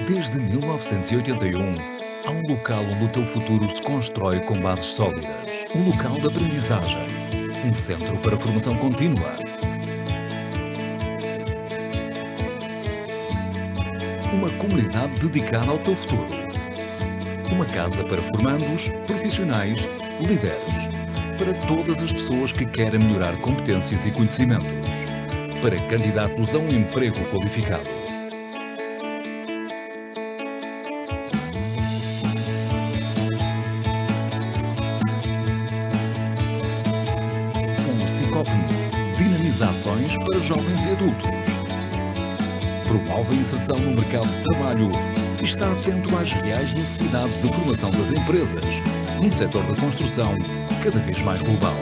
Desde 1981, há um local onde o teu futuro se constrói com bases sólidas. Um local de aprendizagem. Um centro para formação contínua. Uma comunidade dedicada ao teu futuro. Uma casa para formandos, profissionais, líderes. Para todas as pessoas que querem melhorar competências e conhecimentos. Para candidatos a um emprego qualificado. Dinamiza ações para jovens e adultos. Promove a inserção no mercado de trabalho e está atento às reais necessidades de formação das empresas, num setor da construção cada vez mais global.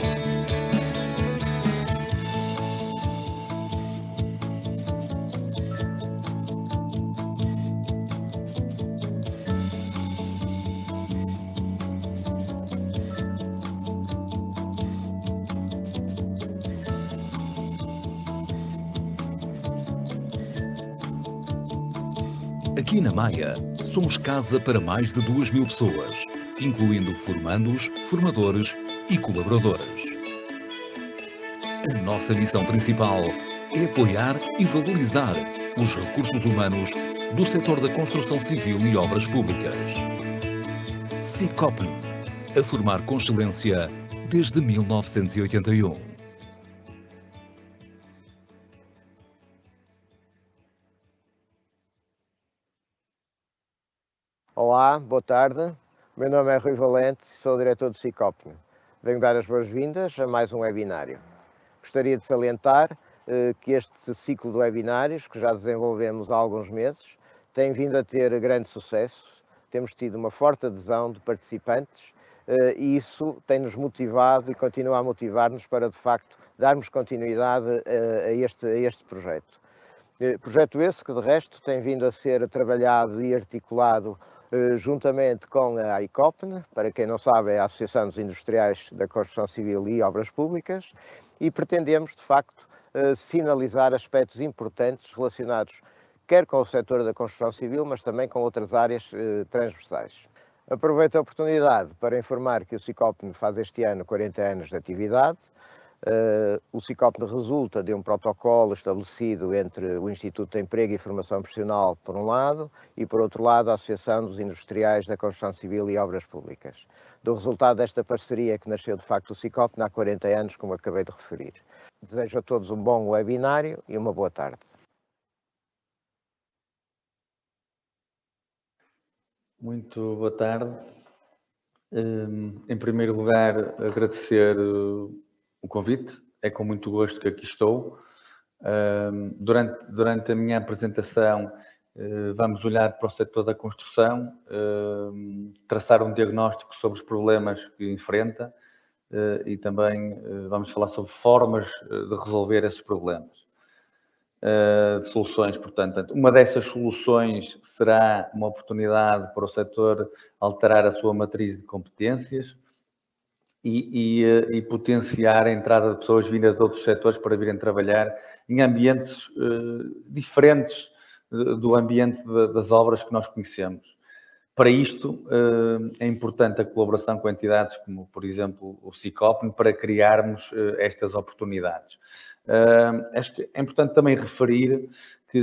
Aqui na Maia, somos casa para mais de 2.000 pessoas, incluindo formandos, formadores e colaboradores. A nossa missão principal é apoiar e valorizar os recursos humanos do setor da construção civil e obras públicas. SICOPN, a formar com excelência desde 1981. Olá, boa tarde. Meu nome é Rui Valente, sou o diretor do SICOPN. Venho dar as boas-vindas a mais um webinário. Gostaria de salientar que este ciclo de webinários, que já desenvolvemos há alguns meses, tem vindo a ter grande sucesso. Temos tido uma forte adesão de participantes e isso tem-nos motivado e continua a motivar-nos para, de facto, darmos continuidade a este projeto. Projeto esse que, de resto, tem vindo a ser trabalhado e articulado juntamente com a AICOPN, para quem não sabe é a Associação dos Industriais da Construção Civil e Obras Públicas, e pretendemos, de facto, sinalizar aspectos importantes relacionados quer com o setor da construção civil, mas também com outras áreas transversais. Aproveito a oportunidade para informar que o SICOPN faz este ano 40 anos de atividade. O SICOPN resulta de um protocolo estabelecido entre o Instituto de Emprego e Formação Profissional, por um lado, e, por outro lado, a Associação dos Industriais da Construção Civil e Obras Públicas. Do resultado desta parceria que nasceu, de facto, o SICOPN há 40 anos, como acabei de referir. Desejo a todos um bom webinário e uma boa tarde. Muito boa tarde. Em primeiro lugar, agradecer o convite. É com muito gosto que aqui estou. Durante a minha apresentação, vamos olhar para o setor da construção, traçar um diagnóstico sobre os problemas que enfrenta e também vamos falar sobre formas de resolver esses problemas. De soluções, portanto, uma dessas soluções será uma oportunidade para o setor alterar a sua matriz de competências e potenciar a entrada de pessoas vindas de outros setores para virem trabalhar em ambientes diferentes do ambiente das obras que nós conhecemos. Para isto, é importante a colaboração com entidades como, por exemplo, o SICOPN, para criarmos estas oportunidades. É importante também referir que,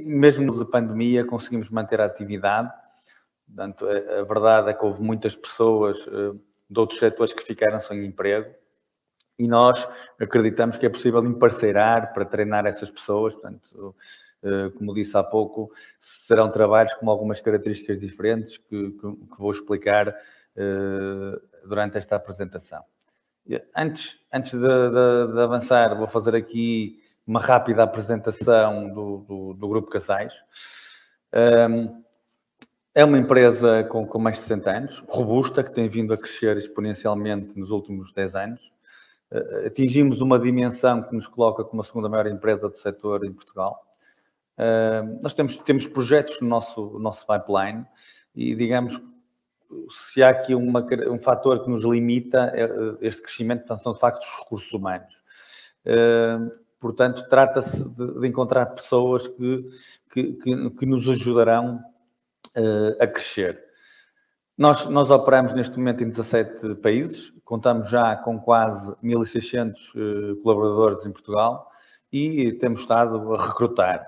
mesmo de pandemia, conseguimos manter a atividade. Portanto, a verdade é que houve muitas pessoas de outros setores que ficaram sem emprego e nós acreditamos que é possível emparceirar para treinar essas pessoas. Portanto, como disse há pouco, serão trabalhos com algumas características diferentes que vou explicar durante esta apresentação. Antes de avançar, vou fazer aqui uma rápida apresentação do Grupo Casais. É uma empresa com mais de 60 anos, robusta, que tem vindo a crescer exponencialmente nos últimos 10 anos. Atingimos uma dimensão que nos coloca como a segunda maior empresa do setor em Portugal. Nós temos projetos no nosso pipeline e, digamos, se há aqui um fator que nos limita este crescimento, portanto, são de facto os recursos humanos. portanto, trata-se de encontrar pessoas que nos ajudarão a crescer. Nós operamos neste momento em 17 países, contamos já com quase 1.600 colaboradores em Portugal e temos estado a recrutar.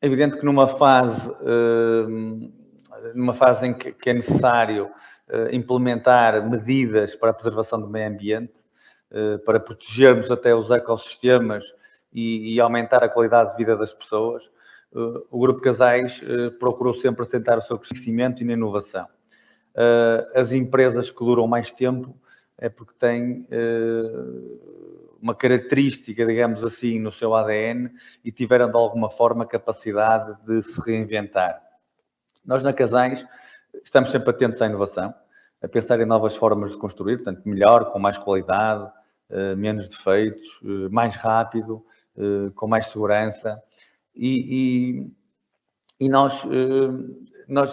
É evidente que numa fase em que é necessário implementar medidas para a preservação do meio ambiente, para protegermos até os ecossistemas e aumentar a qualidade de vida das pessoas, o Grupo Casais procurou sempre assentar o seu crescimento e na inovação. As empresas que duram mais tempo é porque têm uma característica, digamos assim, no seu ADN e tiveram de alguma forma capacidade de se reinventar. Nós na Casais estamos sempre atentos à inovação, a pensar em novas formas de construir, portanto, melhor, com mais qualidade, menos defeitos, mais rápido, com mais segurança. E nós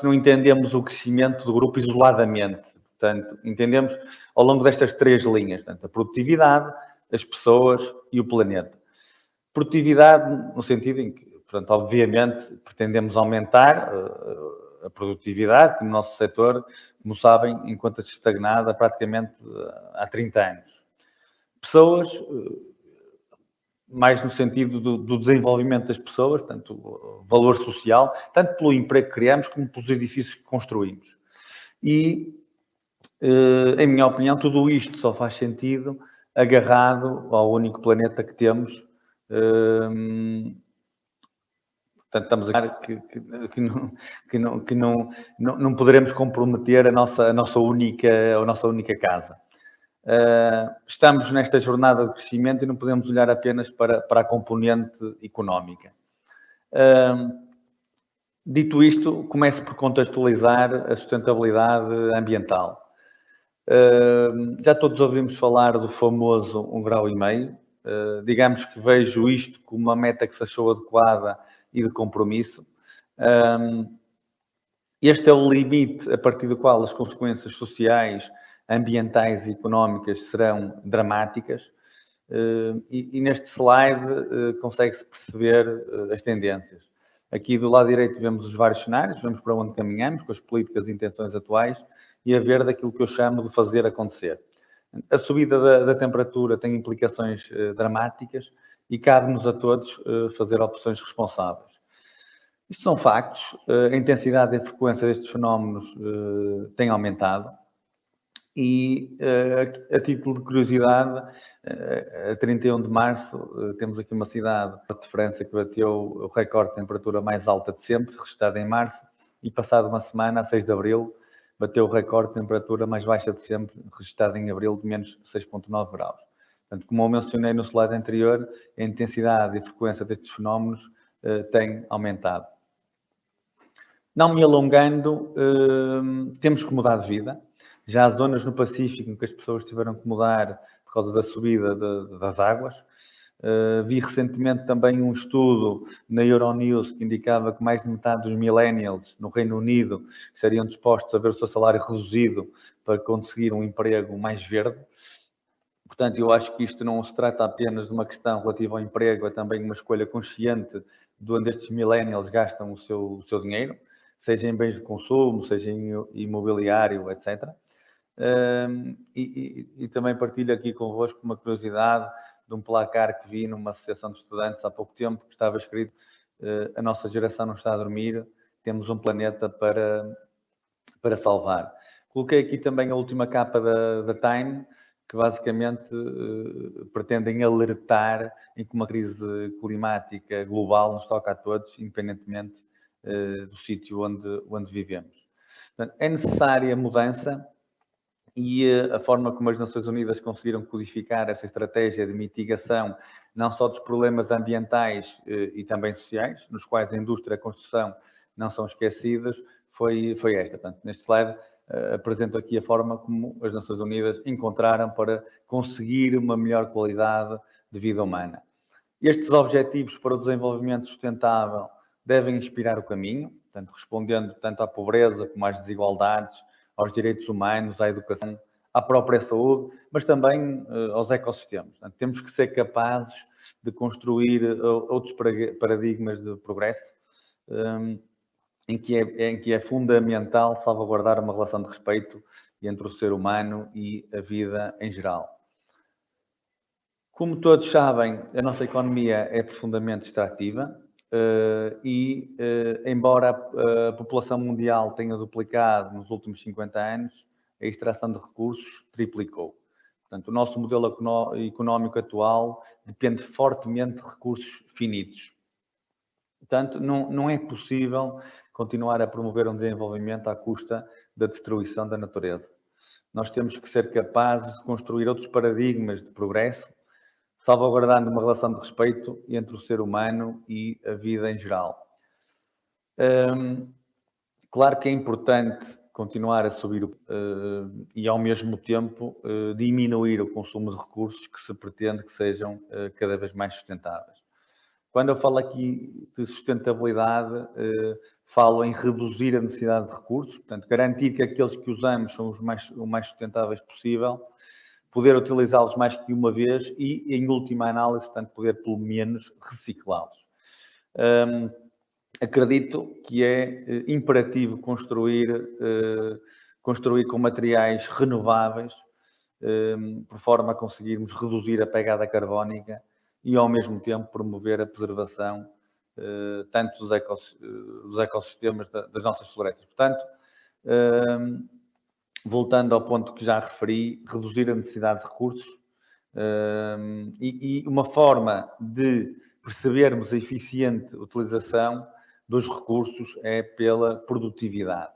não entendemos o crescimento do grupo isoladamente. Portanto, entendemos ao longo destas 3 linhas, portanto, a produtividade, as pessoas e o planeta. Produtividade no sentido em que, portanto, obviamente, pretendemos aumentar a produtividade, que no nosso setor, como sabem, encontra-se estagnada praticamente há 30 anos. Pessoas, mais no sentido do desenvolvimento das pessoas, portanto, valor social, tanto pelo emprego que criamos como pelos edifícios que construímos. E, em minha opinião, tudo isto só faz sentido agarrado ao único planeta que temos. Portanto, estamos a ver que não poderemos comprometer a nossa única casa. Estamos nesta jornada de crescimento e não podemos olhar apenas para a componente económica. Dito isto, começo por contextualizar a sustentabilidade ambiental. Já todos ouvimos falar do famoso 1,5 graus. Digamos que vejo isto como uma meta que se achou adequada e de compromisso. Este é o limite a partir do qual as consequências sociais, ambientais e económicas serão dramáticas. E neste slide consegue-se perceber as tendências. Aqui do lado direito vemos os vários cenários, vemos para onde caminhamos, com as políticas e intenções atuais, e a verde aquilo que eu chamo de fazer acontecer. A subida da temperatura tem implicações dramáticas e cabe-nos a todos fazer opções responsáveis. Isto são factos. A intensidade e a frequência destes fenómenos tem aumentado e, a título de curiosidade, a 31 de março temos aqui uma cidade de França que bateu o recorde de temperatura mais alta de sempre, registrado em março, e passado uma semana, a 6 de abril, bateu o recorde de temperatura mais baixa de sempre, registrado em abril, de menos 6,9 graus. Portanto, como eu mencionei no slide anterior, a intensidade e a frequência destes fenómenos tem aumentado. Não me alongando, temos que mudar de vida. Já há zonas no Pacífico em que as pessoas tiveram que mudar por causa da subida das águas. Vi recentemente também um estudo na Euronews que indicava que mais de metade dos millennials no Reino Unido estariam dispostos a ver o seu salário reduzido para conseguir um emprego mais verde. Portanto, eu acho que isto não se trata apenas de uma questão relativa ao emprego, é também uma escolha consciente de onde estes millennials gastam o seu dinheiro, seja em bens de consumo, seja em imobiliário, etc. E também partilho aqui convosco uma curiosidade de um placar que vi numa associação de estudantes há pouco tempo, que estava escrito: a nossa geração não está a dormir, temos um planeta para salvar. Coloquei aqui também a última capa da Time, que basicamente pretendem alertar em que uma crise climática global nos toca a todos, independentemente do sítio onde vivemos. Portanto, é necessária mudança e a forma como as Nações Unidas conseguiram codificar essa estratégia de mitigação, não só dos problemas ambientais e também sociais, nos quais a indústria e a construção não são esquecidas, foi esta. Portanto, neste slide apresento aqui a forma como as Nações Unidas encontraram para conseguir uma melhor qualidade de vida humana. Estes objetivos para o desenvolvimento sustentável devem inspirar o caminho, portanto, respondendo tanto à pobreza como às desigualdades, aos direitos humanos, à educação, à própria saúde, mas também aos ecossistemas. Portanto, temos que ser capazes de construir outros paradigmas de progresso, em que é fundamental salvaguardar uma relação de respeito entre o ser humano e a vida em geral. Como todos sabem, a nossa economia é profundamente extrativa embora a população mundial tenha duplicado nos últimos 50 anos, a extração de recursos triplicou. Portanto, o nosso modelo económico atual depende fortemente de recursos finitos. Portanto, não é possível continuar a promover um desenvolvimento à custa da destruição da natureza. Nós temos que ser capazes de construir outros paradigmas de progresso, salvaguardando uma relação de respeito entre o ser humano e a vida em geral. Claro que é importante continuar a subir e, ao mesmo tempo, diminuir o consumo de recursos que se pretende que sejam cada vez mais sustentáveis. Quando eu falo aqui de sustentabilidade, falo em reduzir a necessidade de recursos, portanto, garantir que aqueles que usamos são o mais sustentáveis possível, poder utilizá-los mais que uma vez e, em última análise, portanto, poder pelo menos reciclá-los. Acredito que é imperativo construir com materiais renováveis, por forma a conseguirmos reduzir a pegada carbónica e, ao mesmo tempo, promover a preservação tanto dos ecossistemas das nossas florestas. Portanto, voltando ao ponto que já referi, reduzir a necessidade de recursos e uma forma de percebermos a eficiente utilização dos recursos é pela produtividade.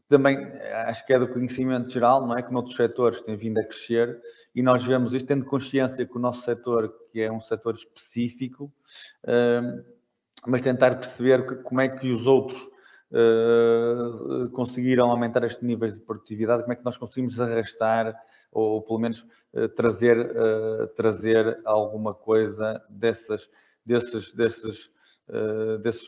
Também acho que é do conhecimento geral, não é? Que noutros setores tem vindo a crescer e nós vemos isto tendo consciência que o nosso setor, que é um setor específico, mas tentar perceber como é que os outros conseguiram aumentar estes níveis de produtividade, como é que nós conseguimos arrastar ou pelo menos trazer alguma coisa desses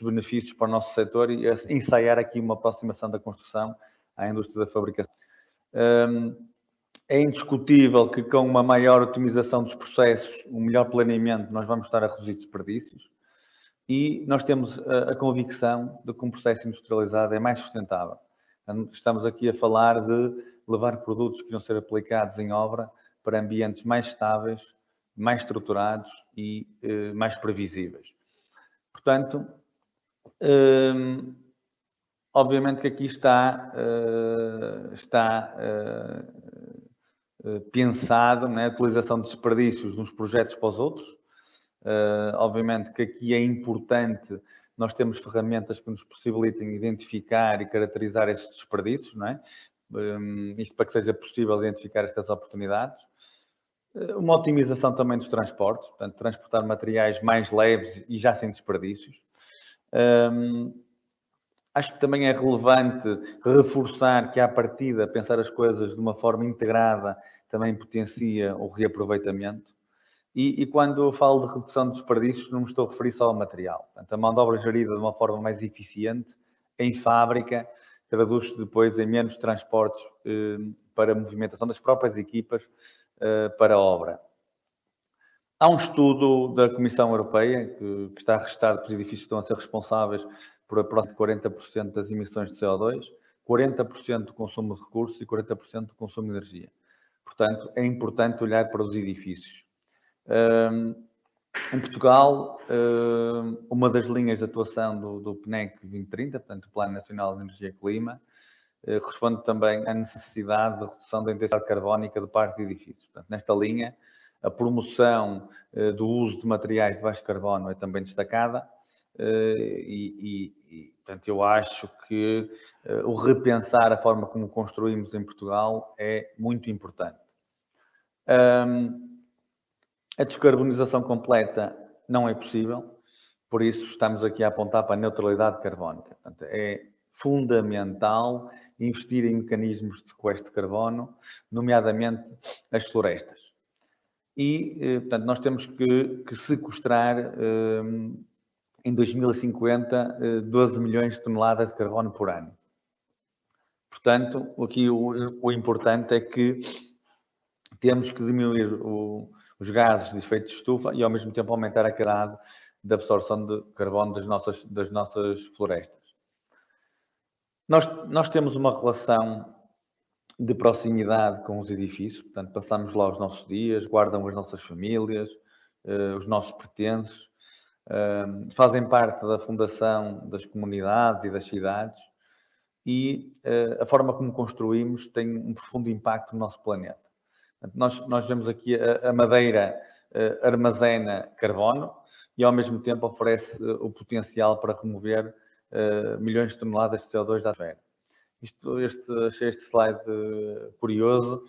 benefícios para o nosso setor e ensaiar aqui uma aproximação da construção à indústria da fabricação. É indiscutível que com uma maior otimização dos processos, um melhor planeamento, nós vamos estar a reduzir desperdícios e nós temos a convicção de que um processo industrializado é mais sustentável. Estamos aqui a falar de levar produtos que vão ser aplicados em obra para ambientes mais estáveis, mais estruturados e mais previsíveis. Portanto, obviamente que aqui está pensado na utilização de desperdícios de uns projetos para os outros. Obviamente que aqui é importante nós termos ferramentas que nos possibilitem identificar e caracterizar estes desperdícios, não é? Isto para que seja possível identificar estas oportunidades. Uma otimização também dos transportes, portanto, transportar materiais mais leves e já sem desperdícios. Acho que também é relevante reforçar que, à partida, pensar as coisas de uma forma integrada também potencia o reaproveitamento. E quando eu falo de redução de desperdícios, não me estou a referir só ao material. Portanto, a mão de obra gerida de uma forma mais eficiente, em fábrica, traduz-se depois em menos transportes para a movimentação das próprias equipas para a obra. Há um estudo da Comissão Europeia que está registado que os edifícios estão a ser responsáveis por aproximadamente 40% das emissões de CO2, 40% do consumo de recursos e 40% do consumo de energia. Portanto, é importante olhar para os edifícios. Em Portugal, uma das linhas de atuação do PNEC 2030, portanto, o Plano Nacional de Energia e Clima, corresponde também à necessidade de redução da intensidade carbónica do parque de edifícios. Portanto, nesta linha, a promoção do uso de materiais de baixo carbono é também destacada portanto, eu acho que o repensar a forma como construímos em Portugal é muito importante. A descarbonização completa não é possível, por isso estamos aqui a apontar para a neutralidade carbónica. Portanto, é fundamental investir em mecanismos de sequestro de carbono, nomeadamente as florestas. E, portanto, nós temos que sequestrar em 2050 12 milhões de toneladas de carbono por ano. Portanto, aqui o importante é que temos que diminuir os gases de efeito de estufa e, ao mesmo tempo, aumentar a qualidade de absorção de carbono das nossas florestas. Nós temos uma relação de proximidade com os edifícios, portanto, passamos lá os nossos dias, guardam as nossas famílias, os nossos pertences, fazem parte da fundação das comunidades e das cidades e a forma como construímos tem um profundo impacto no nosso planeta. Portanto, nós vemos aqui a madeira armazena carbono e, ao mesmo tempo, oferece o potencial para remover milhões de toneladas de CO2 da atmosfera. Achei este slide curioso,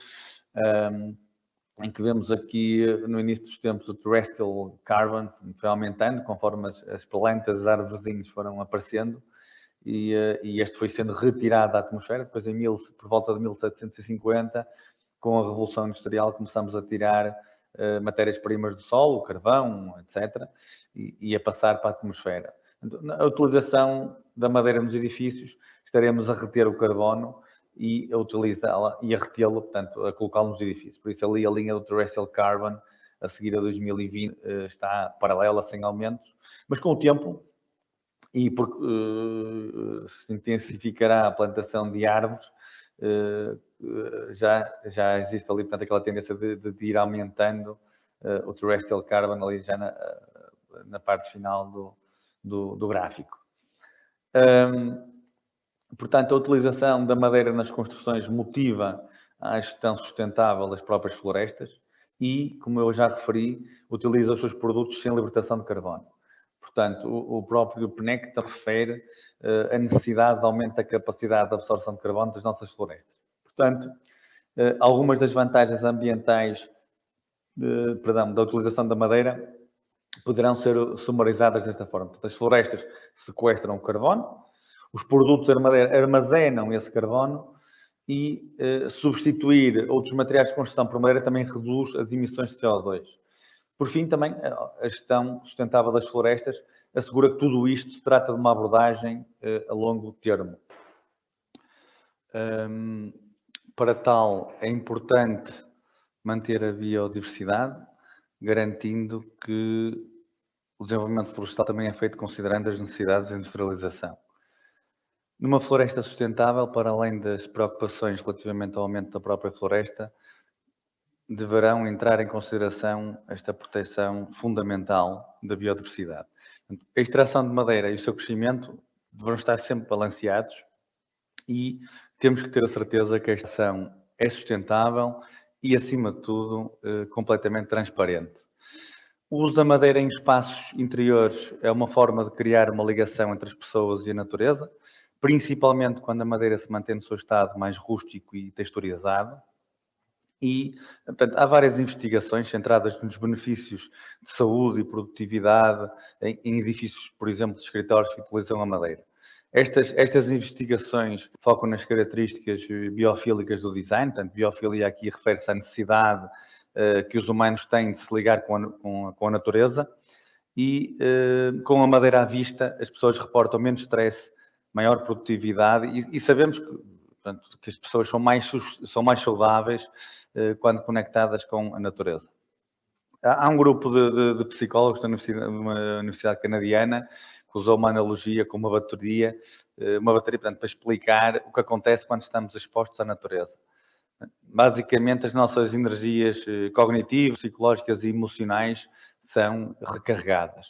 em que vemos aqui no início dos tempos o terrestrial carbon foi aumentando conforme as plantas, as árvores foram aparecendo e este foi sendo retirado da atmosfera. Depois, por volta de 1750, com a Revolução Industrial, começamos a tirar matérias-primas do solo, o carvão, etc., e a passar para a atmosfera. A utilização da madeira nos edifícios, estaremos a reter o carbono e a utilizá-la e a retê-lo, portanto, a colocá-lo nos edifícios. Por isso, ali a linha do terrestrial carbon, a seguir a 2020, está paralela, sem aumentos, mas com o tempo, e porque se intensificará a plantação de árvores, já existe ali, portanto, aquela tendência de ir aumentando o terrestrial carbon ali já na parte final do gráfico. Portanto, a utilização da madeira nas construções motiva a gestão sustentável das próprias florestas e, como eu já referi, utiliza os seus produtos sem libertação de carbono. Portanto, o próprio PNEC refere a necessidade de aumento da capacidade de absorção de carbono das nossas florestas. Portanto, algumas das vantagens ambientais da utilização da madeira poderão ser sumarizadas desta forma. Portanto, as florestas sequestram o carbono, os produtos da madeira armazenam esse carbono e substituir outros materiais de construção por madeira também reduz as emissões de CO2. Por fim, também, a gestão sustentável das florestas assegura que tudo isto se trata de uma abordagem a longo termo. Para tal, é importante manter a biodiversidade, garantindo que o desenvolvimento florestal também é feito considerando as necessidades de industrialização. Numa floresta sustentável, para além das preocupações relativamente ao aumento da própria floresta, deverão entrar em consideração esta proteção fundamental da biodiversidade. A extração de madeira e o seu crescimento deverão estar sempre balanceados e temos que ter a certeza que a extração é sustentável e, acima de tudo, completamente transparente. O uso da madeira em espaços interiores é uma forma de criar uma ligação entre as pessoas e a natureza, principalmente quando a madeira se mantém no seu estado mais rústico e texturizado. E, portanto, há várias investigações centradas nos benefícios de saúde e produtividade em edifícios, por exemplo, de escritórios que utilizam a madeira. Estas investigações focam nas características biofílicas do design, portanto, biofilia aqui refere-se à necessidade que os humanos têm de se ligar com a natureza e, com a madeira à vista, as pessoas reportam menos stress, maior produtividade e sabemos que, portanto, que as pessoas são mais saudáveis quando conectadas com a natureza. Há um grupo de psicólogos da uma universidade canadiana que usou uma analogia com uma bateria, portanto, para explicar o que acontece quando estamos expostos à natureza. Basicamente, as nossas energias cognitivas, psicológicas e emocionais são recarregadas.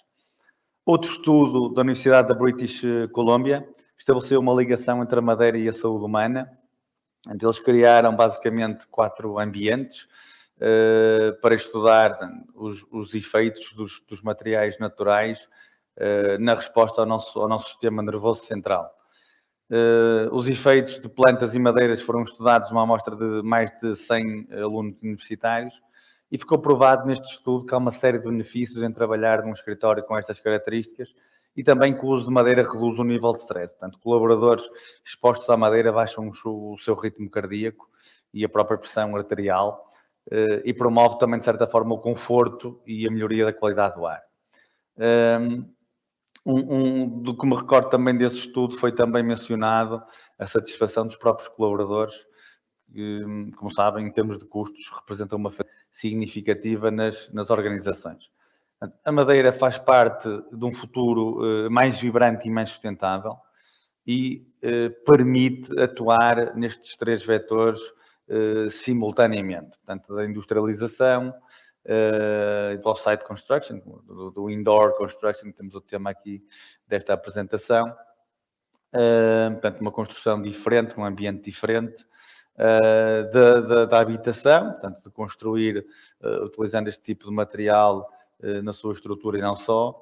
Outro estudo da Universidade da British Columbia estabeleceu uma ligação entre a madeira e a saúde humana. Eles criaram basicamente 4 ambientes para estudar os efeitos dos materiais naturais na resposta ao nosso sistema nervoso central. Os efeitos de plantas e madeiras foram estudados numa amostra de mais de 100 alunos universitários e ficou provado neste estudo que há uma série de benefícios em trabalhar num escritório com estas características e também que o uso de madeira reduz o nível de stress. Portanto, colaboradores expostos à madeira baixam o seu ritmo cardíaco e a própria pressão arterial e promove também, de certa forma, o conforto e a melhoria da qualidade do ar. Do que me recordo também desse estudo foi também mencionado a satisfação dos próprios colaboradores, que, como sabem, em termos de custos, representam uma significativa nas organizações. A madeira faz parte de um futuro mais vibrante e mais sustentável e permite atuar nestes 3 vetores simultaneamente, portanto, da industrialização, do off-site construction, do indoor construction, que temos o tema aqui desta apresentação, portanto, uma construção diferente, um ambiente diferente, da habitação, portanto, de construir utilizando este tipo de material na sua estrutura e não só,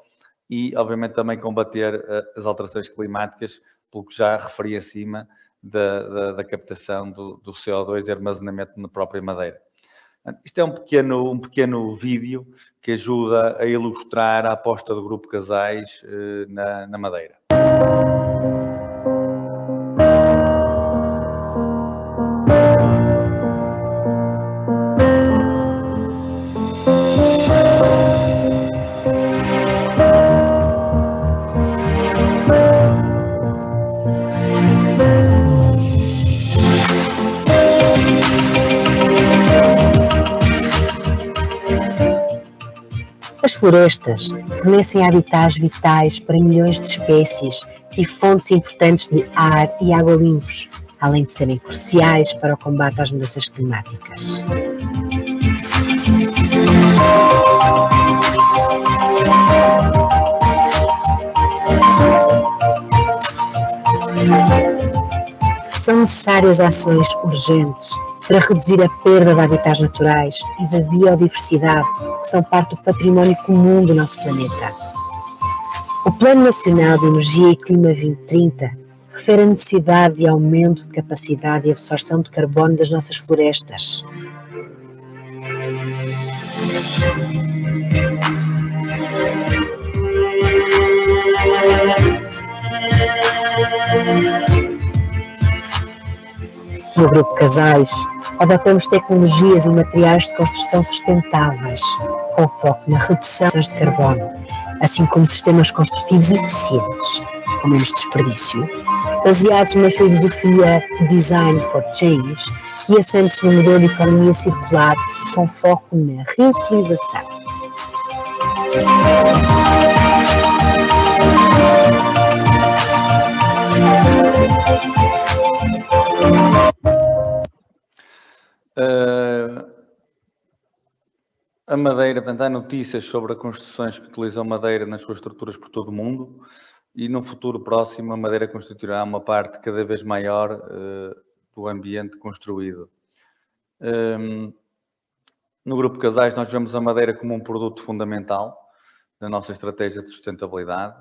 e obviamente também combater as alterações climáticas, pelo que já referi acima, da captação do CO2 e armazenamento na própria madeira. Isto é um pequeno vídeo que ajuda a ilustrar a aposta do Grupo Casais na madeira. As florestas fornecem habitats vitais para milhões de espécies e fontes importantes de ar e água limpos, além de serem cruciais para o combate às mudanças climáticas. São necessárias ações urgentes para reduzir a perda de habitats naturais e da biodiversidade, que são parte do património comum do nosso planeta. O Plano Nacional de Energia e Clima 2030 refere a necessidade de aumento de capacidade e absorção de carbono das nossas florestas. No Grupo Casais, adotamos tecnologias e materiais de construção sustentáveis, com foco na redução de carbono, assim como sistemas construtivos eficientes, com menos desperdício, baseados na filosofia Design for Change e assentes no modelo de economia circular, com foco na reutilização. A madeira, portanto, há notícias sobre construções que utilizam madeira nas suas estruturas por todo o mundo e no futuro próximo a madeira constituirá uma parte cada vez maior do ambiente construído. No Grupo Casais nós vemos a madeira como um produto fundamental na nossa estratégia de sustentabilidade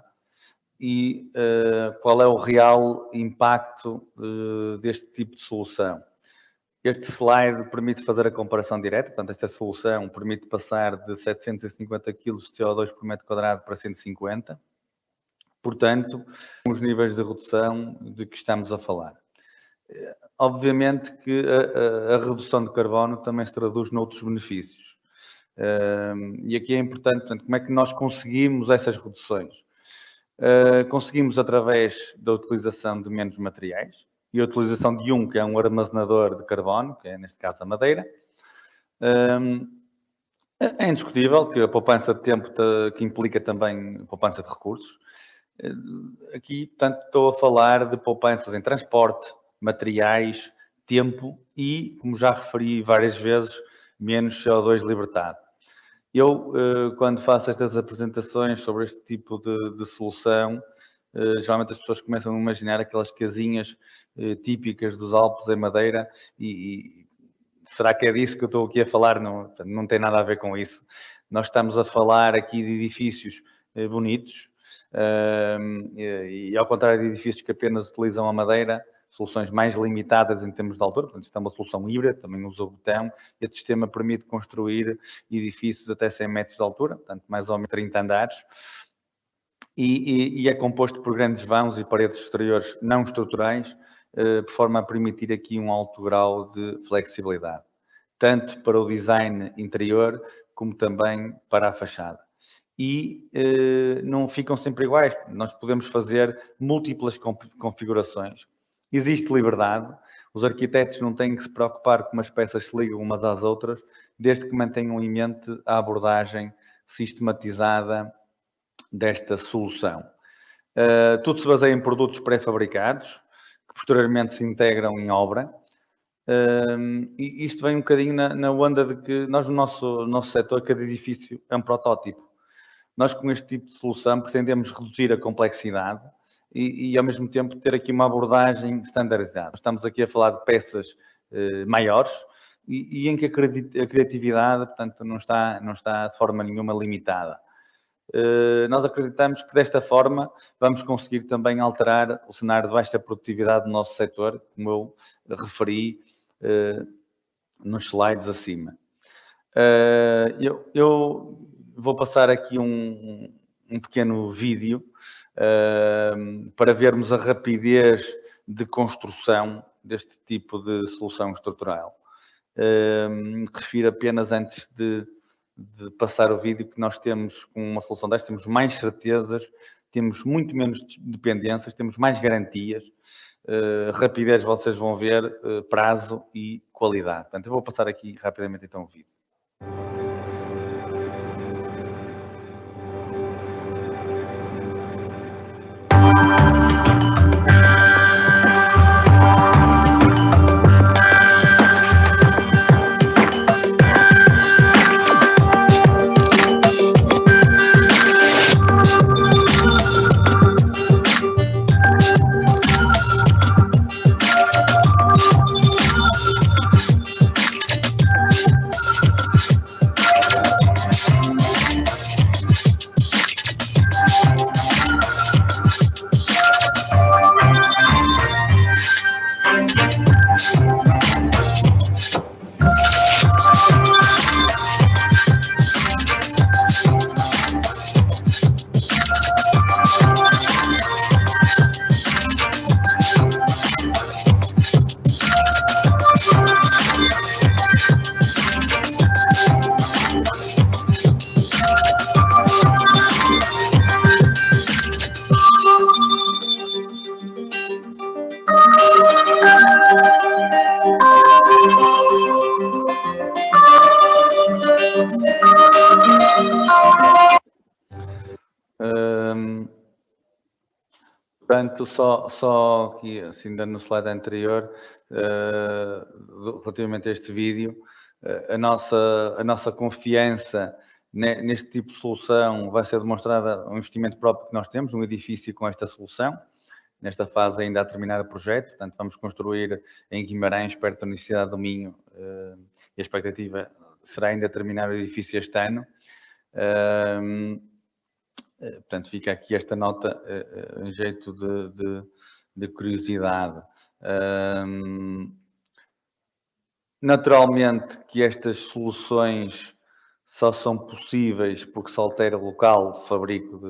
e qual é o real impacto deste tipo de solução. Este slide permite fazer a comparação direta, portanto, esta solução permite passar de 750 kg de CO2 por metro quadrado para 150. Portanto, os níveis de redução de que estamos a falar. Obviamente que a redução de carbono também se traduz noutros benefícios. E aqui é importante, portanto, como é que nós conseguimos essas reduções? Conseguimos através da utilização de menos materiais, e a utilização de que é um armazenador de carbono, que é neste caso a madeira. É indiscutível que a poupança de tempo que implica também poupança de recursos. Aqui, portanto, estou a falar de poupanças em transporte, materiais, tempo e, como já referi várias vezes, menos CO2 libertado. Eu, quando faço estas apresentações sobre este tipo de solução, geralmente as pessoas começam a imaginar aquelas casinhas típicas dos Alpes em madeira e será que é disso que eu estou aqui a falar? Não, não tem nada a ver com isso. Nós estamos a falar aqui de edifícios bonitos e ao contrário de edifícios que apenas utilizam a madeira, soluções mais limitadas em termos de altura, portanto isto é uma solução híbrida, também usa o betão. Este sistema permite construir edifícios até 100 metros de altura, portanto mais ou menos 30 andares. E é composto por grandes vãos e paredes exteriores não estruturais, de forma a permitir aqui um alto grau de flexibilidade, tanto para o design interior, como também para a fachada. E não ficam sempre iguais, nós podemos fazer múltiplas configurações. existe liberdade, os arquitetos não têm que se preocupar como as peças se ligam umas às outras, desde que mantenham em mente a abordagem sistematizada desta solução. Tudo se baseia em produtos pré-fabricados, que posteriormente se integram em obra. E isto vem um bocadinho na onda de que nós, no nosso setor, cada edifício é um protótipo. Nós, com este tipo de solução, pretendemos reduzir a complexidade e ao mesmo tempo, ter aqui uma abordagem standardizada. Estamos aqui a falar de peças maiores e em que a criatividade, portanto, não está de forma nenhuma limitada. Nós acreditamos que desta forma vamos conseguir também alterar o cenário de baixa produtividade do nosso setor, como eu referi nos slides acima. Eu vou passar aqui um pequeno vídeo para vermos a rapidez de construção deste tipo de solução estrutural. Refiro apenas antes de passar o vídeo que nós temos, com uma solução desta, temos mais certezas, temos muito menos dependências, temos mais garantias, rapidez vocês vão ver, prazo e qualidade. Portanto, eu vou passar aqui rapidamente então o vídeo. Portanto, só aqui, assim, ainda no slide anterior, relativamente a este vídeo, a nossa confiança neste tipo de solução vai ser demonstrada um investimento próprio que nós temos, um edifício com esta solução, nesta fase ainda a terminar o projeto. Portanto, vamos construir em Guimarães, perto da Universidade do Minho, e a expectativa será ainda terminar o edifício este ano. Portanto, fica aqui esta nota em jeito de curiosidade. Naturalmente que estas soluções só são possíveis porque se altera o local de fabrico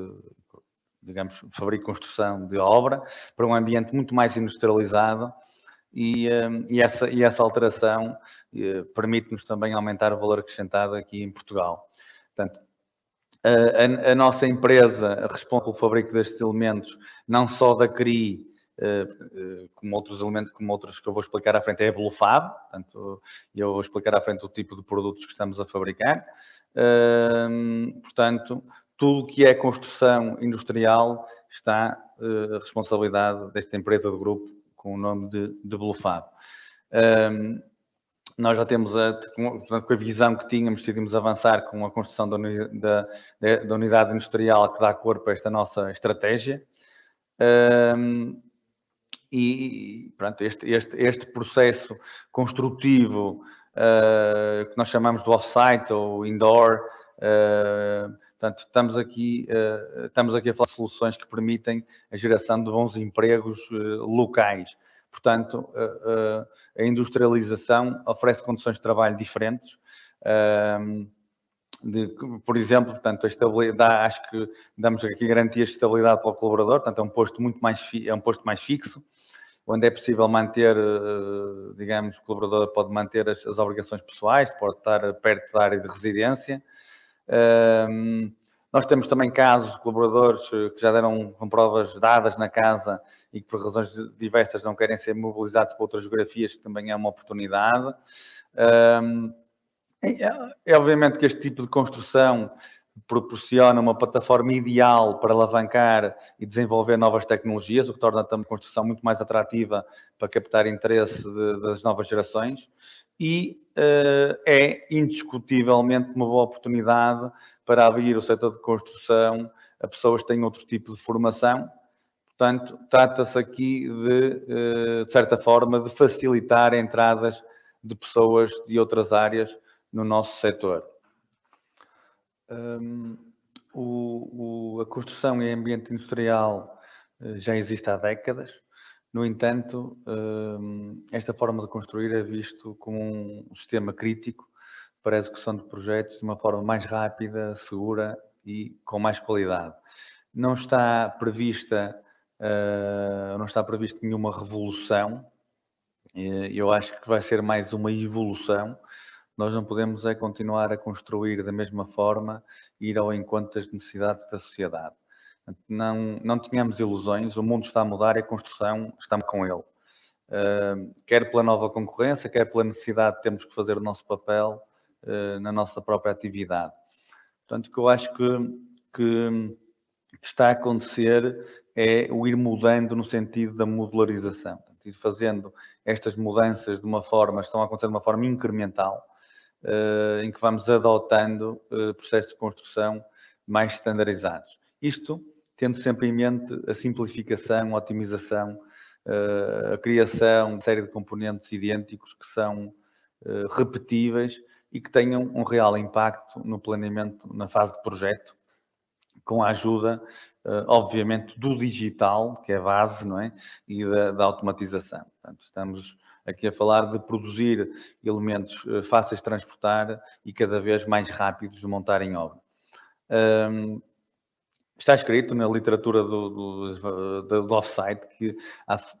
de construção de obra para um ambiente muito mais industrializado e essa alteração permite-nos também aumentar o valor acrescentado aqui em Portugal. Portanto, a nossa empresa responde pelo fabrico destes elementos, não só da CRI, como outros elementos, como outros que eu vou explicar à frente, é a Blufab. Portanto, eu vou explicar à frente o tipo de produtos que estamos a fabricar. Portanto, tudo que é construção industrial está a responsabilidade desta empresa do grupo com o nome de Blufab. Nós já temos, com a visão que tínhamos, decidimos avançar com a construção da unidade industrial que dá corpo a esta nossa estratégia. E pronto, este processo construtivo que nós chamamos de off-site ou indoor, portanto, estamos aqui a falar de soluções que permitem a geração de bons empregos locais. Portanto, a industrialização oferece condições de trabalho diferentes. Por exemplo, portanto, a estabilidade, acho que damos aqui garantias de estabilidade para o colaborador, portanto, é um posto mais fixo, onde é possível manter, digamos, o colaborador pode manter as obrigações pessoais, pode estar perto da área de residência. Nós temos também casos de colaboradores que já deram com provas dadas na casa e que por razões diversas não querem ser mobilizados para outras geografias, que também é uma oportunidade. É obviamente que este tipo de construção proporciona uma plataforma ideal para alavancar e desenvolver novas tecnologias, o que torna também a construção muito mais atrativa para captar interesse das novas gerações e é indiscutivelmente uma boa oportunidade para abrir o setor de construção a pessoas que têm outro tipo de formação. Portanto, trata-se aqui de certa forma, de facilitar entradas de pessoas de outras áreas no nosso setor. A construção em ambiente industrial já existe há décadas. No entanto, esta forma de construir é visto como um sistema crítico para a execução de projetos de uma forma mais rápida, segura e com mais qualidade. Não está prevista nenhuma revolução. Eu acho que vai ser mais uma evolução. Nós não podemos continuar a construir da mesma forma e ir ao encontro das necessidades da sociedade. Não tenhamos ilusões, o mundo está a mudar e a construção estamos com ele. Quer pela nova concorrência, quer pela necessidade de termos que fazer o nosso papel na nossa própria atividade. Portanto, o que eu acho que está a acontecer é o ir mudando no sentido da modularização. Portanto, ir fazendo estas mudanças de uma forma, estão a acontecer de uma forma incremental, em que vamos adotando processos de construção mais standardizados. Isto tendo sempre em mente a simplificação, a otimização, a criação de uma série de componentes idênticos que são repetíveis e que tenham um real impacto no planeamento, na fase de projeto, com a ajuda, obviamente, do digital, que é a base, não é? E da automatização. Portanto, estamos aqui a falar de produzir elementos fáceis de transportar e cada vez mais rápidos de montar em obra. Está escrito na literatura do off-site que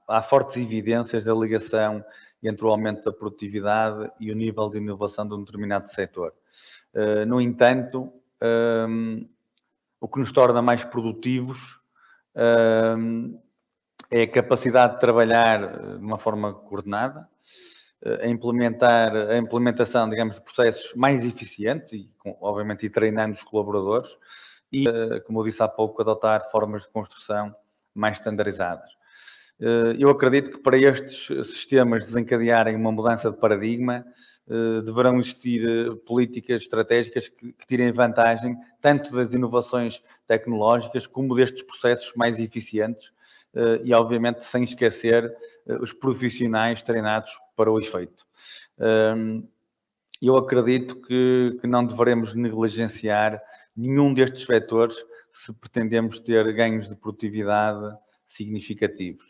há fortes evidências da ligação entre o aumento da produtividade e o nível de inovação de um determinado setor. No entanto, o que nos torna mais produtivos é a capacidade de trabalhar de uma forma coordenada, a implementação, digamos, de processos mais eficientes e, obviamente, e treinando os colaboradores e, como eu disse há pouco, adotar formas de construção mais standardizadas. Eu acredito que para estes sistemas desencadearem uma mudança de paradigma, deverão existir políticas estratégicas que tirem vantagem tanto das inovações tecnológicas como destes processos mais eficientes e, obviamente, sem esquecer os profissionais treinados para o efeito. Eu acredito que não deveremos negligenciar nenhum destes vetores se pretendemos ter ganhos de produtividade significativos.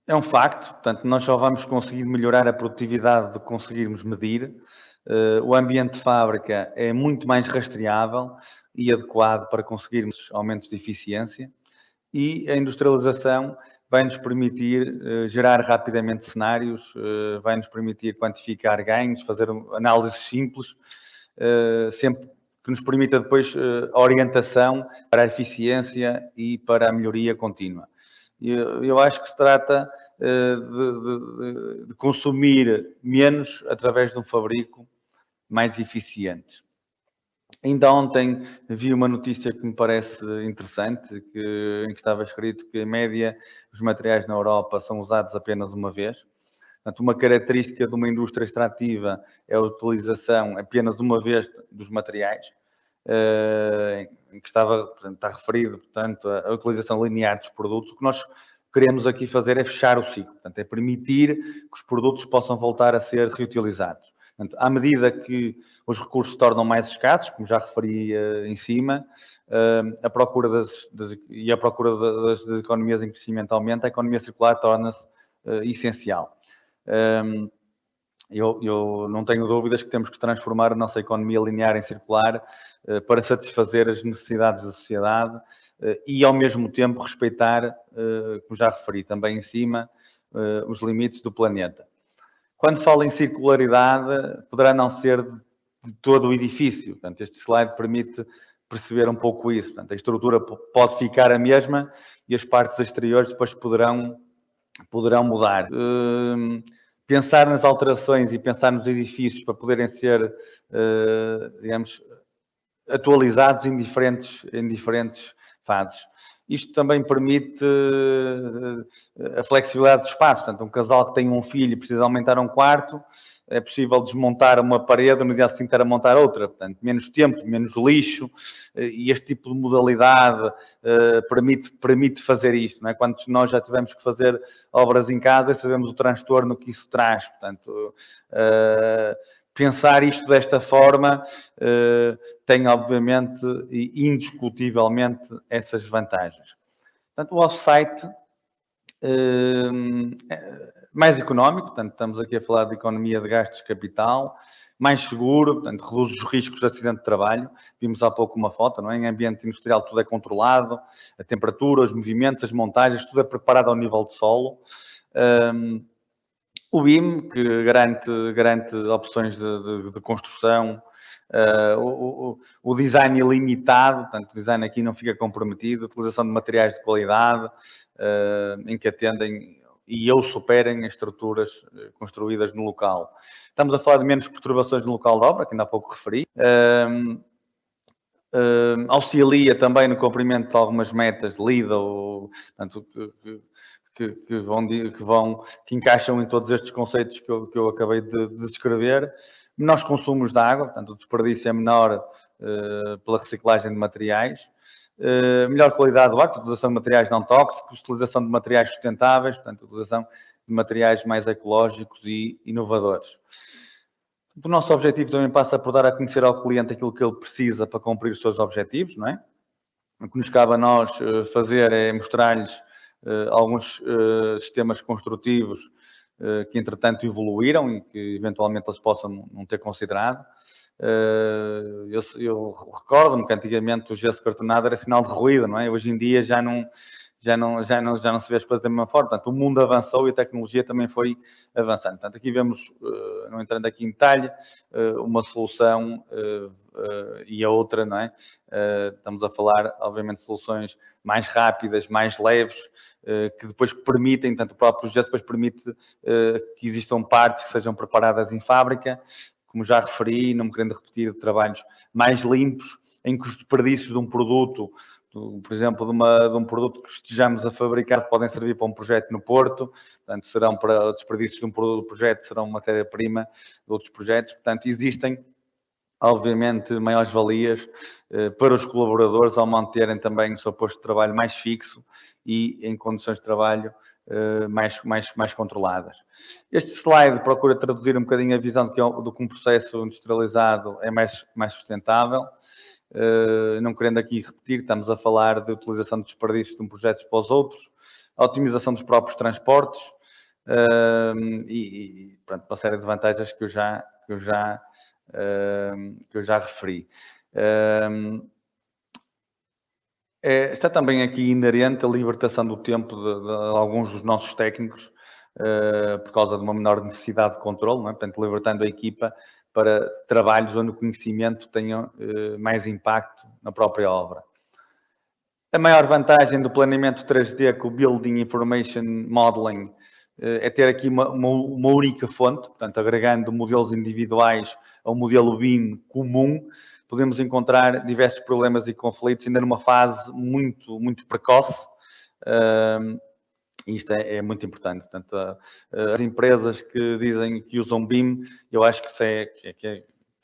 É um facto, portanto, nós só vamos conseguir melhorar a produtividade de conseguirmos medir. O ambiente de fábrica é muito mais rastreável e adequado para conseguirmos aumentos de eficiência e a industrialização vai-nos permitir gerar rapidamente cenários, vai-nos permitir quantificar ganhos, fazer análises simples, sempre que nos permita depois a orientação para a eficiência e para a melhoria contínua. Eu acho que se trata de consumir menos através de um fabrico mais eficiente. Ainda ontem vi uma notícia que me parece interessante, em que estava escrito que, em média, os materiais na Europa são usados apenas uma vez. Portanto, uma característica de uma indústria extrativa é a utilização apenas uma vez dos materiais, em que está referido, portanto, a utilização linear dos produtos. O que nós queremos aqui fazer é fechar o ciclo, portanto, é permitir que os produtos possam voltar a ser reutilizados. Portanto, à medida que os recursos se tornam mais escassos, como já referi em cima, a procura das economias em crescimento aumenta, a economia circular torna-se essencial. Eu não tenho dúvidas que temos que transformar a nossa economia linear em circular para satisfazer as necessidades da sociedade e, ao mesmo tempo, respeitar, como já referi também em cima, os limites do planeta. Quando falo em circularidade, poderá não ser de todo o edifício. Portanto, este slide permite perceber um pouco isso. Portanto, a estrutura pode ficar a mesma e as partes exteriores depois poderão mudar. Pensar nas alterações e pensar nos edifícios para poderem ser, digamos, atualizados em diferentes fases. Isto também permite a flexibilidade de espaço. Portanto, um casal que tem um filho e precisa aumentar um quarto, é possível desmontar uma parede no dia seguinte estar a montar outra. Portanto, menos tempo, menos lixo, e este tipo de modalidade permite fazer isto. Não é? Quando nós já tivemos que fazer obras em casa, sabemos o transtorno que isso traz. Portanto, pensar isto desta forma tem, obviamente, e indiscutivelmente, essas vantagens. Portanto, o off-site mais económico, portanto, estamos aqui a falar de economia de gastos de capital, mais seguro, portanto, reduz os riscos de acidente de trabalho. Vimos há pouco uma foto, não é? Em ambiente industrial tudo é controlado, a temperatura, os movimentos, as montagens, tudo é preparado ao nível de solo. O BIM, que garante opções de construção, o design ilimitado, portanto, o design aqui não fica comprometido, a utilização de materiais de qualidade, em que atendem e ou superem as estruturas construídas no local. Estamos a falar de menos perturbações no local de obra, que ainda há pouco referi. Auxilia também no cumprimento de algumas metas de LEED, portanto, que encaixam em todos estes conceitos que eu acabei de descrever. Menores consumos de água, portanto, o desperdício é menor pela reciclagem de materiais. Melhor qualidade do ar, utilização de materiais não tóxicos, utilização de materiais sustentáveis, portanto, utilização de materiais mais ecológicos e inovadores. O nosso objetivo também passa por dar a conhecer ao cliente aquilo que ele precisa para cumprir os seus objetivos, não é? O que nos cabe a nós fazer é mostrar-lhes alguns sistemas construtivos que, entretanto, evoluíram e que, eventualmente, eles possam não ter considerado. Eu recordo-me que, antigamente, o gesso cartonado era sinal de ruído, não é? Hoje em dia já não se vê as coisas da mesma forma. Portanto, o mundo avançou e a tecnologia também foi avançando. Portanto, aqui vemos, não entrando aqui em detalhe, uma solução e a outra, não é? Estamos a falar, obviamente, de soluções mais rápidas, mais leves, que depois permitem, tanto o próprio projeto depois permite que existam partes que sejam preparadas em fábrica, como já referi, não me querendo repetir, de trabalhos mais limpos, em que os desperdícios de um produto, por exemplo, de um produto que estejamos a fabricar, podem servir para um projeto no Porto, portanto, serão para desperdícios de um projeto, serão matéria-prima de outros projetos. Portanto, existem, obviamente, maiores valias para os colaboradores ao manterem também o seu posto de trabalho mais fixo e em condições de trabalho mais controladas. Este slide procura traduzir um bocadinho a visão de que um processo industrializado é mais sustentável. Não querendo aqui repetir, estamos a falar de utilização de desperdícios de um projeto para os outros, a otimização dos próprios transportes e pronto, uma série de vantagens que eu já referi. Está também aqui inerente a libertação do tempo de alguns dos nossos técnicos por causa de uma menor necessidade de controle, não é? Portanto, libertando a equipa para trabalhos onde o conhecimento tenha mais impacto na própria obra. A maior vantagem do planeamento 3D com o Building Information Modeling é ter aqui uma única fonte, portanto, agregando modelos individuais ao modelo BIM comum, podemos encontrar diversos problemas e conflitos ainda numa fase muito precoce. Isto é muito importante. Portanto, as empresas que dizem que usam BIM, eu acho que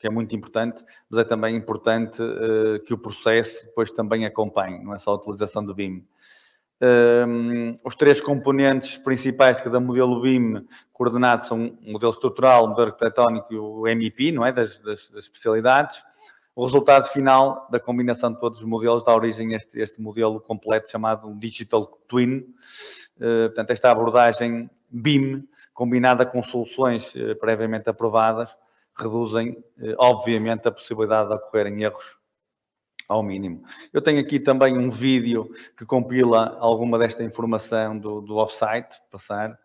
é muito importante, mas é também importante que o processo depois também acompanhe, não é só a utilização do BIM. Os três componentes principais de cada modelo BIM coordenado são o modelo estrutural, o modelo arquitetónico e o MEP, não é? das especialidades. O resultado final da combinação de todos os modelos dá origem a este modelo completo chamado Digital Twin. Portanto, esta abordagem BIM, combinada com soluções previamente aprovadas, reduzem, obviamente, a possibilidade de ocorrerem erros ao mínimo. Eu tenho aqui também um vídeo que compila alguma desta informação do off-site, passar.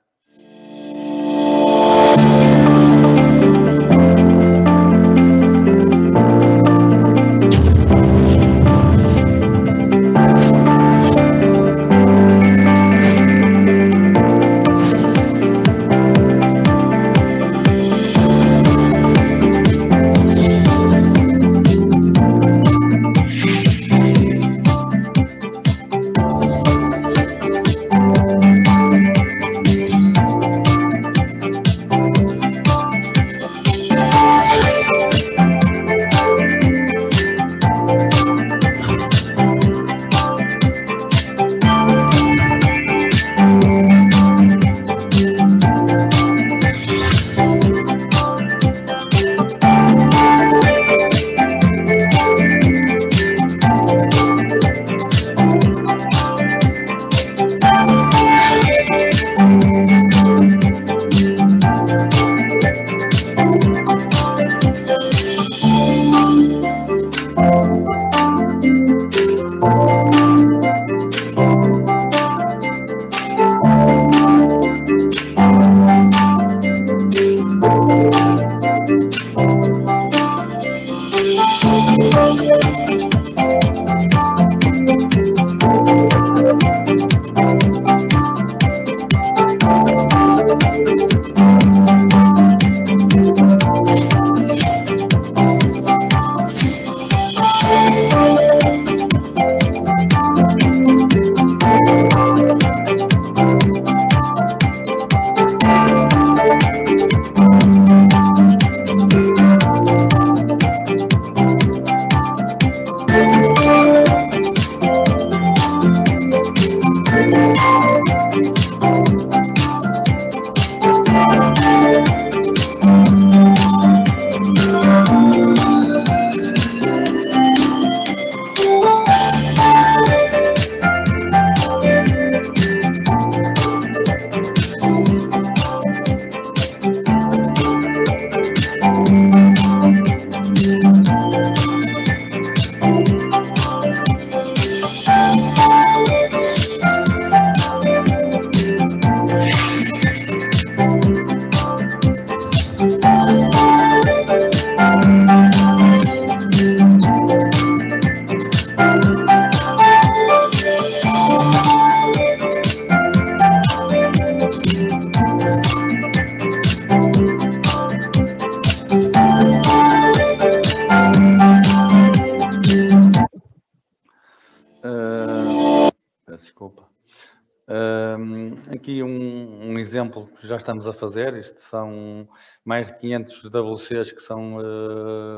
que já estamos a fazer. Isto são mais de 500 WCs, que são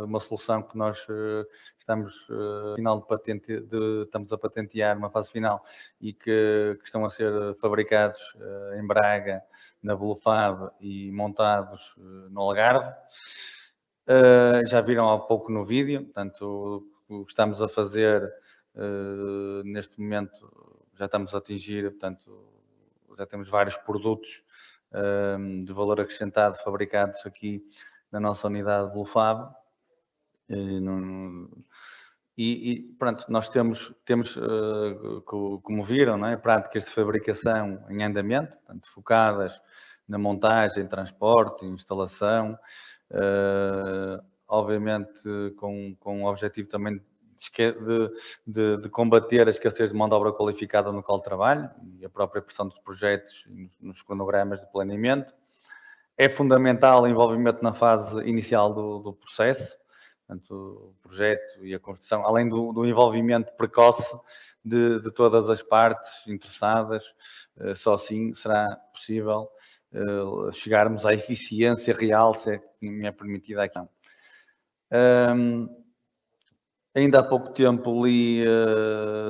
uma solução que nós estamos, final de patente, estamos a patentear, uma fase final, e que estão a ser fabricados em Braga, na Belufab e montados no Algarve. Já viram há pouco no vídeo, portanto, o que estamos a fazer neste momento, já estamos a atingir, portanto, já temos vários produtos de valor acrescentado fabricados aqui na nossa unidade de Belufab. E pronto, nós temos como viram, não é, práticas de fabricação em andamento, portanto, focadas na montagem, transporte, instalação, obviamente com o objetivo também de combater a escassez de mão de obra qualificada no local de trabalho e a própria pressão dos projetos nos cronogramas de planeamento. É fundamental o envolvimento na fase inicial do processo, portanto, o projeto e a construção, além do envolvimento precoce de todas as partes interessadas. Só assim será possível chegarmos à eficiência real, se é que me é permitida aqui. Ainda há pouco tempo li,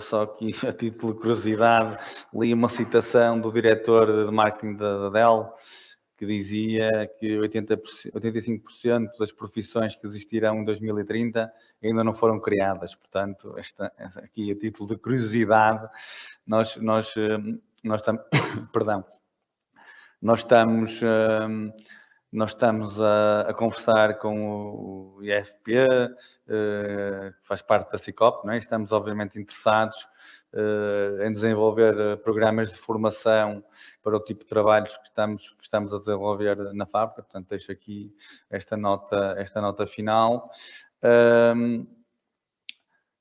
só aqui a título de curiosidade, li uma citação do diretor de marketing da Dell, que dizia que 85% das profissões que existirão em 2030 ainda não foram criadas. Portanto, aqui a título de curiosidade, nós estamos a conversar com o IFP, que faz parte da SICOP, não é? Estamos obviamente interessados em desenvolver programas de formação para o tipo de trabalhos que estamos a desenvolver na fábrica. Portanto, deixo aqui esta nota final.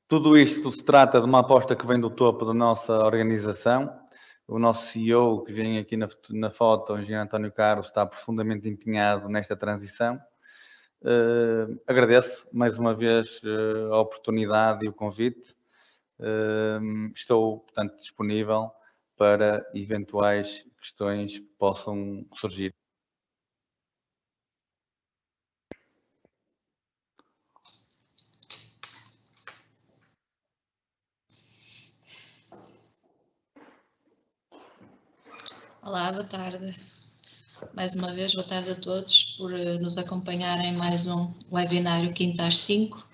Tudo isto se trata de uma aposta que vem do topo da nossa organização. O nosso CEO, que vem aqui na foto, o engenheiro António Carlos, está profundamente empenhado nesta transição. Agradeço mais uma vez a oportunidade e o convite. Estou, portanto, disponível para eventuais questões que possam surgir. Olá, boa tarde. Mais uma vez, boa tarde a todos por nos acompanharem em mais um webinário Quinta às 5.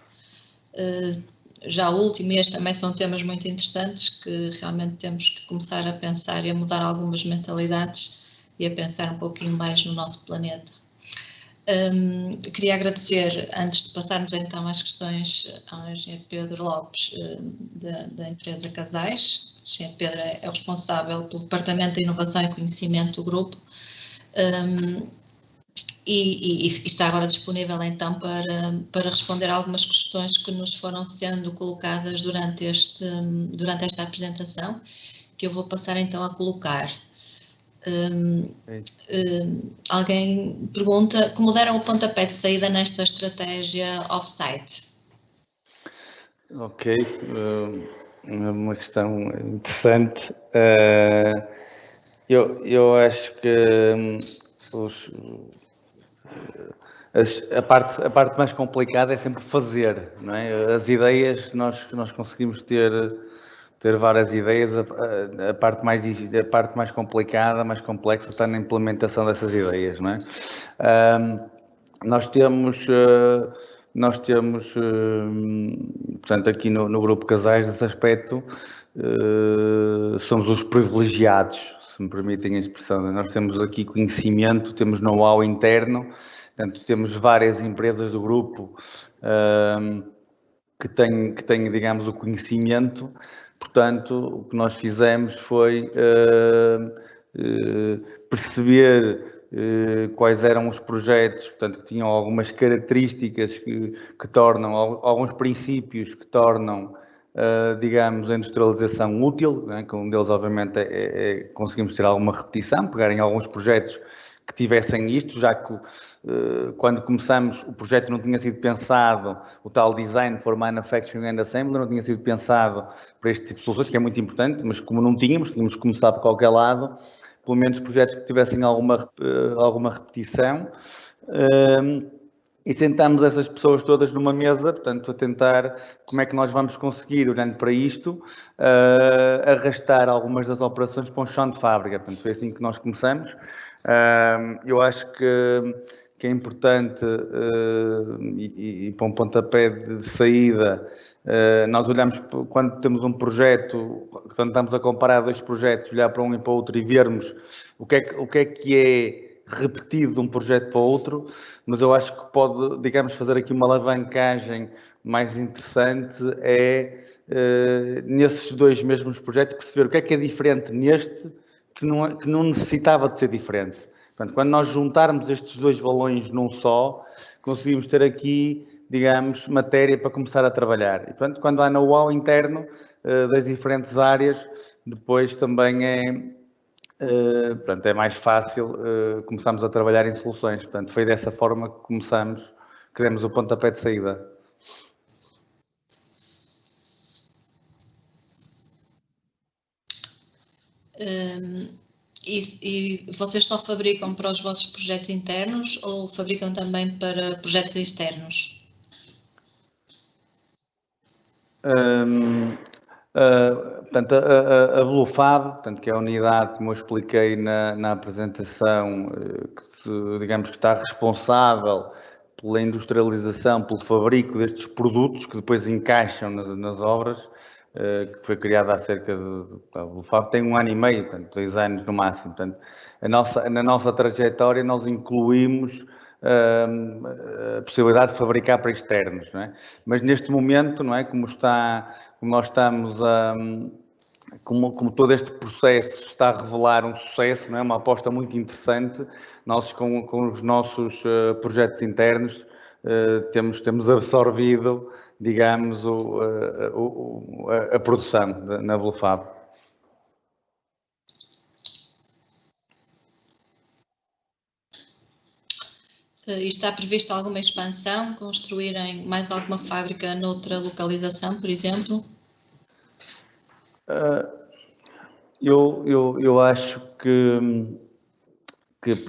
Já o último e este também são temas muito interessantes que realmente temos que começar a pensar e a mudar algumas mentalidades e a pensar um pouquinho mais no nosso planeta. Queria agradecer, antes de passarmos então às questões, ao engenheiro Pedro Lopes, da empresa Casais. O engenheiro Pedro é o responsável pelo Departamento de Inovação e Conhecimento do grupo e está agora disponível então para responder a algumas questões que nos foram sendo colocadas durante esta apresentação, que eu vou passar então a colocar. Alguém pergunta como deram o pontapé de saída nesta estratégia off-site? Ok, uma questão interessante. Eu acho que a parte mais complicada é sempre fazer, não é? As ideias, nós conseguimos ter várias ideias, a parte mais difícil, a parte mais complicada, mais complexa está na implementação dessas ideias, não é? Nós temos, portanto, aqui no Grupo Casais, nesse aspecto, somos os privilegiados, se me permitem a expressão. Nós temos aqui conhecimento, temos know-how interno, portanto, temos várias empresas do grupo que têm, digamos, o conhecimento. Portanto, o que nós fizemos foi perceber quais eram os projetos, portanto, que tinham algumas características que tornam, alguns princípios que tornam, digamos, a industrialização útil, né? Que um deles, obviamente, conseguimos ter alguma repetição, pegarem alguns projetos que tivessem isto, já que quando começamos o projeto não tinha sido pensado, o tal Design for Manufacturing and Assembly não tinha sido pensado para este tipo de soluções, que é muito importante, mas como não tínhamos que começar por qualquer lado, pelo menos projetos que tivessem alguma repetição. E sentamos essas pessoas todas numa mesa, portanto, a tentar como é que nós vamos conseguir, olhando para isto, arrastar algumas das operações para um chão de fábrica. Portanto, foi assim que nós começamos. Eu acho que é importante, e para um pontapé de saída, nós olhamos, quando temos um projeto, quando estamos a comparar dois projetos, olhar para um e para o outro e vermos o que é repetido de um projeto para o outro, mas eu acho que pode, digamos, fazer aqui uma alavancagem mais interessante nesses dois mesmos projetos, perceber o que é diferente neste que não necessitava de ser diferente. Portanto, quando nós juntarmos estes dois balões num só, conseguimos ter aqui, digamos, matéria para começar a trabalhar. E, portanto, quando há know-how interno das diferentes áreas, depois também é mais fácil começarmos a trabalhar em soluções. Portanto, foi dessa forma que demos o pontapé de saída. E vocês só fabricam para os vossos projetos internos ou fabricam também para projetos externos? Portanto, a Blufab, portanto, que é a unidade, como eu expliquei na apresentação, digamos que está responsável pela industrialização, pelo fabrico destes produtos que depois encaixam nas obras, que foi criada há cerca de... A Blufab tem 1 ano e meio, portanto, 2 anos no máximo. Portanto, na nossa trajetória nós incluímos a possibilidade de fabricar para externos, não é? Mas neste momento, não é, como nós estamos como todo este processo está a revelar um sucesso, não é? Uma aposta muito interessante, nós com os nossos projetos internos temos absorvido, digamos, a produção na Blufab. E está prevista alguma expansão? Construírem mais alguma fábrica noutra localização, por exemplo? Eu acho que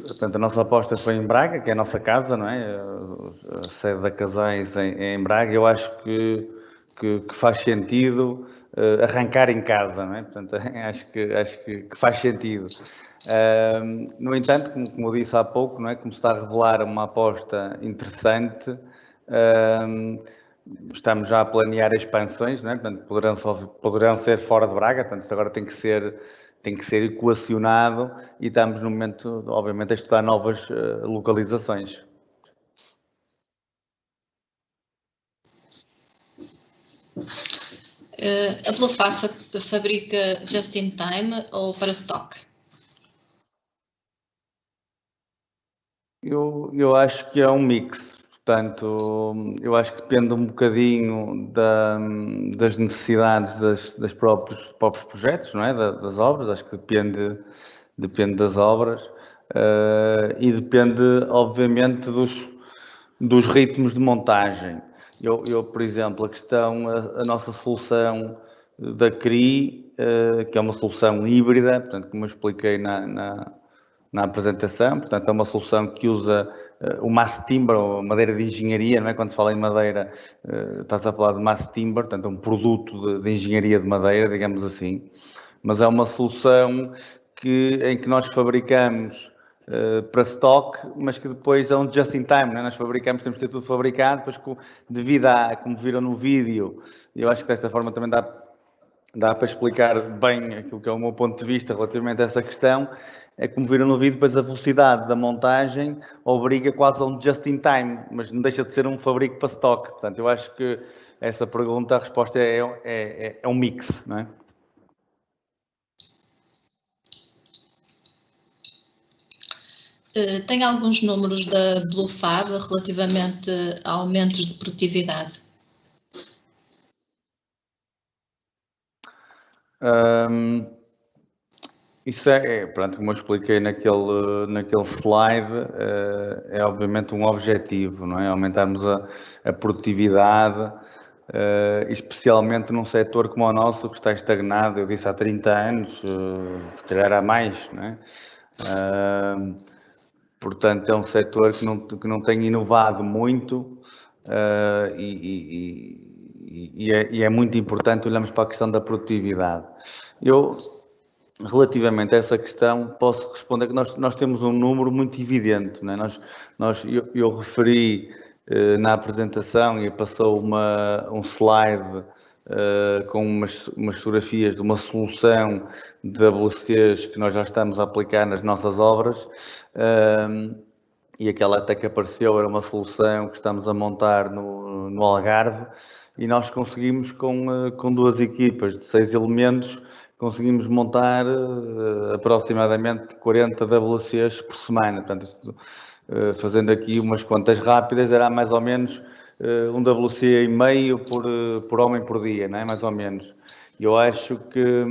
portanto, a nossa aposta foi em Braga, que é a nossa casa, não é? A sede da Casais é em Braga. Eu acho que faz sentido arrancar em casa, não é? Portanto, acho que faz sentido. No entanto, como eu disse há pouco, não é? Como se está a revelar uma aposta interessante, estamos já a planear expansões, não é? Portanto, poderão ser fora de Braga, portanto, isto agora tem que ser equacionado e estamos no momento, obviamente, a estudar novas localizações. A Blufab fabrica just in time ou para stock? Eu acho que é um mix. Portanto, eu acho que depende um bocadinho das necessidades dos próprios projetos, não é? Das obras. Acho que depende das obras e depende, obviamente, dos ritmos de montagem. Eu, por exemplo, a nossa solução da CRI, que é uma solução híbrida, portanto, como eu expliquei na apresentação, portanto, é uma solução que usa o mass timber, ou madeira de engenharia, não é? Quando se fala em madeira, está-se a falar de mass timber, portanto, é um produto de engenharia de madeira, digamos assim. Mas é uma solução em que nós fabricamos para stock, mas que depois é um just in time, não é? Nós fabricamos, temos de ter tudo fabricado, depois devido como viram no vídeo, eu acho que desta forma também dá para explicar bem aquilo que é o meu ponto de vista relativamente a essa questão. É como viram no vídeo, depois a velocidade da montagem obriga quase a um just in time, mas não deixa de ser um fabrico para stock. Portanto, eu acho que essa pergunta, a resposta é um mix, não é? Tem alguns números da Blufab relativamente a aumentos de produtividade? Isso pronto, como eu expliquei naquele slide, é obviamente um objetivo, não é? Aumentarmos a produtividade, especialmente num setor como o nosso, que está estagnado, eu disse há 30 anos, se calhar há mais, não é? Portanto, é um setor que não tem inovado muito e é muito importante olharmos para a questão da produtividade. Eu, relativamente a essa questão, posso responder que nós temos um número muito evidente, não é? Eu referi na apresentação e passou um slide com umas fotografias de uma solução de WCs que nós já estamos a aplicar nas nossas obras, e aquela até que apareceu era uma solução que estamos a montar no Algarve, e nós conseguimos com 2 equipas de 6 elementos, conseguimos montar aproximadamente 40 WCs por semana. Portanto, fazendo aqui umas contas rápidas, era mais ou menos um WC e meio por homem por dia, não é? Mais ou menos. Eu acho que...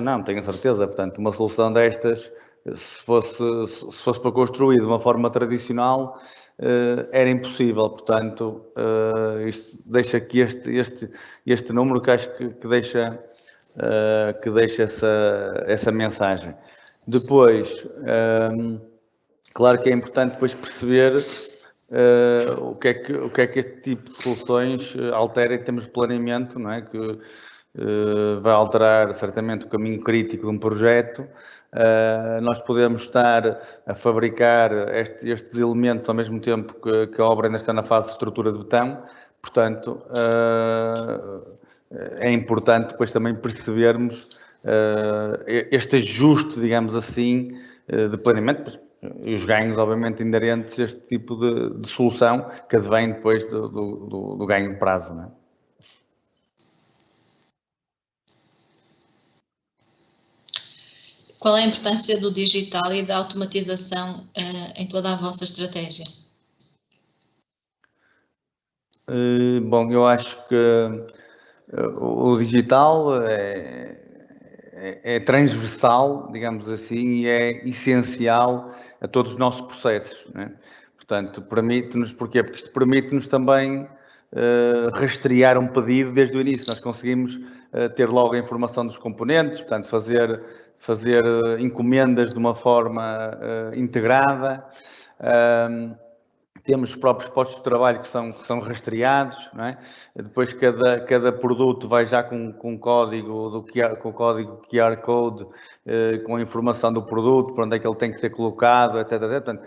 não, tenho a certeza. Portanto, uma solução destas, se fosse para construir de uma forma tradicional, era impossível. Portanto, isto deixa aqui este número que acho que deixa essa mensagem. Depois, claro que é importante depois perceber o que é que este tipo de soluções altera em termos de planeamento, não é? Que vai alterar certamente o caminho crítico de um projeto. Nós podemos estar a fabricar estes elementos ao mesmo tempo que a obra ainda está na fase de estrutura de betão. Portanto, é importante depois também percebermos este ajuste, digamos assim, de planeamento e os ganhos, obviamente, inerentes a este tipo de solução que advém depois do ganho de prazo, não é? Qual é a importância do digital e da automatização em toda a vossa estratégia? Bom, eu acho que o digital é transversal, digamos assim, e é essencial a todos os nossos processos, né? Portanto, permite-nos, porquê? Porque isto permite-nos também rastrear um pedido desde o início. Nós conseguimos ter logo a informação dos componentes, portanto, fazer encomendas de uma forma integrada. Temos os próprios postos de trabalho que são rastreados, não é? Depois cada produto vai já com o código QR Code, com a informação do produto, para onde é que ele tem que ser colocado, etc. Portanto,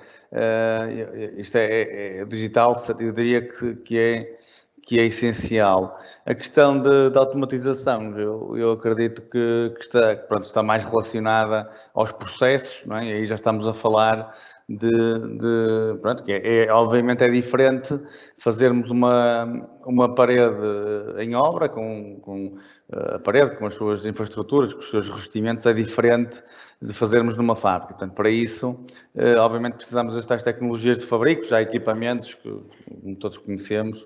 isto é digital, eu diria que é essencial. A questão da automatização, eu acredito que está mais relacionada aos processos, não é? E aí já estamos a falar que obviamente é diferente fazermos uma parede em obra, com a parede, com as suas infraestruturas, com os seus revestimentos, é diferente de fazermos numa fábrica. Portanto, para isso, obviamente precisamos destas tecnologias de fabrico, já há equipamentos que todos conhecemos,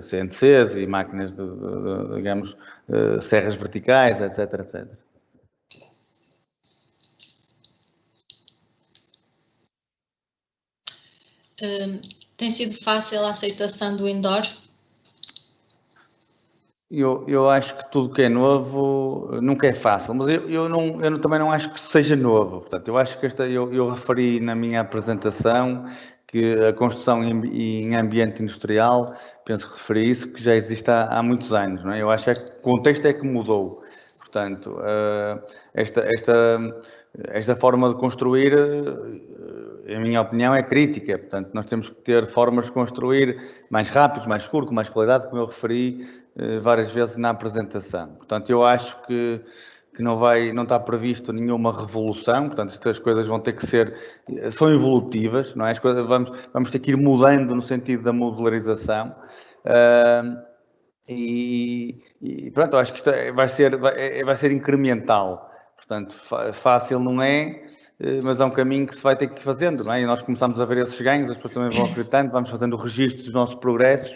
CNCs e máquinas digamos, serras verticais, etc. Tem sido fácil a aceitação do indoor? Eu acho que tudo que é novo nunca é fácil, mas eu também não acho que seja novo. Portanto, eu acho que eu referi na minha apresentação que a construção em ambiente industrial, penso que referi isso, que já existe há muitos anos, não é? Eu acho que o contexto é que mudou. Portanto, esta forma de construir, em minha opinião, é crítica. Portanto, nós temos que ter formas de construir mais rápidos, mais escuro, com mais qualidade, como eu referi várias vezes na apresentação. Portanto, eu acho que não está previsto nenhuma revolução. Portanto, estas coisas vão ter que são evolutivas, não é? As coisas vamos ter que ir mudando no sentido da modularização. Pronto, eu acho que isto vai ser incremental. Portanto, fácil não é, mas é um caminho que se vai ter que ir fazendo, não é? E nós começamos a ver esses ganhos, as pessoas também vão acreditando, vamos fazendo o registro dos nossos progressos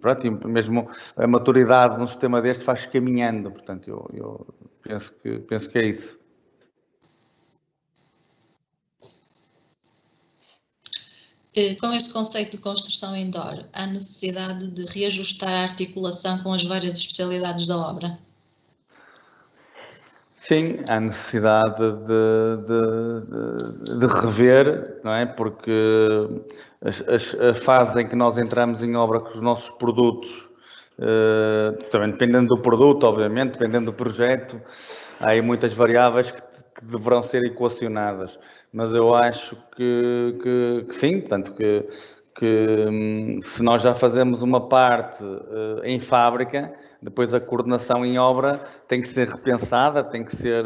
pronto, e mesmo a maturidade num sistema deste faz caminhando. Portanto, eu penso que é isso. Com este conceito de construção indoor, há necessidade de reajustar a articulação com as várias especialidades da obra? Sim, há necessidade de rever, não é? Porque a fase em que nós entramos em obra com os nossos produtos, também dependendo do produto, obviamente, dependendo do projeto, há aí muitas variáveis que deverão ser equacionadas. Mas eu acho que sim, portanto, que se nós já fazemos uma parte em fábrica, depois a coordenação em obra tem que ser repensada, tem que ser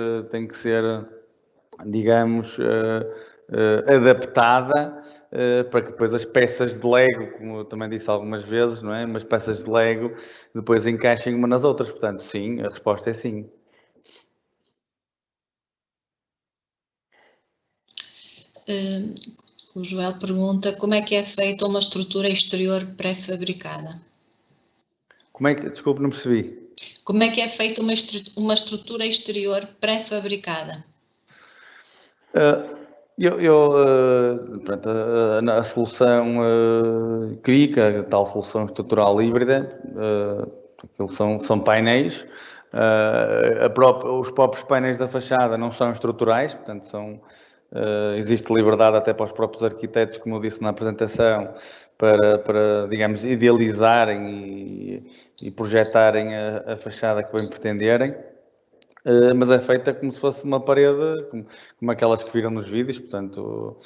digamos, adaptada para que depois as peças de Lego, como eu também disse algumas vezes, não é? Mas peças de Lego depois encaixem uma nas outras. Portanto, sim, a resposta é sim. O Joel pergunta como é que é feita uma estrutura exterior pré-fabricada. Desculpe, não percebi. Como é que é feita uma estrutura exterior pré-fabricada? Pronto, a solução CRICA, a tal solução estrutural híbrida, são painéis. Os próprios painéis da fachada não são estruturais, portanto, existe liberdade até para os próprios arquitetos, como eu disse na apresentação, para digamos, idealizarem e projetarem a fachada que bem pretenderem. Mas é feita como se fosse uma parede, como aquelas que viram nos vídeos, portanto,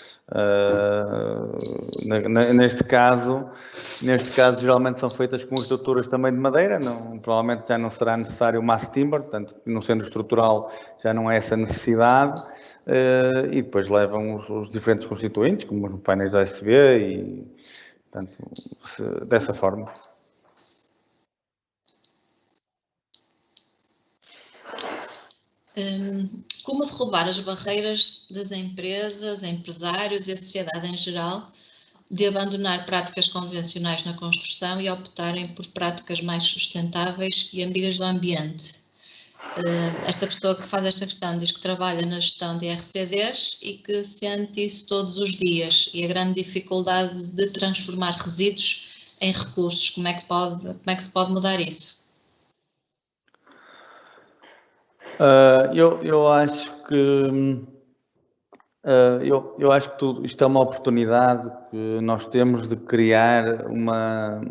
neste caso, geralmente são feitas com estruturas também de madeira, provavelmente já não será necessário o mass timber, portanto, no centro estrutural já não é essa necessidade, e depois levam os diferentes constituintes, como os painéis da USB, e, portanto, dessa forma. Como derrubar as barreiras das empresas, empresários e a sociedade em geral de abandonar práticas convencionais na construção e optarem por práticas mais sustentáveis e amigas do ambiente? Esta pessoa que faz esta questão diz que trabalha na gestão de RCDs e que sente isso todos os dias e a grande dificuldade de transformar resíduos em recursos. Como é que se pode mudar isso? Eu acho que isto é uma oportunidade que nós temos de criar uma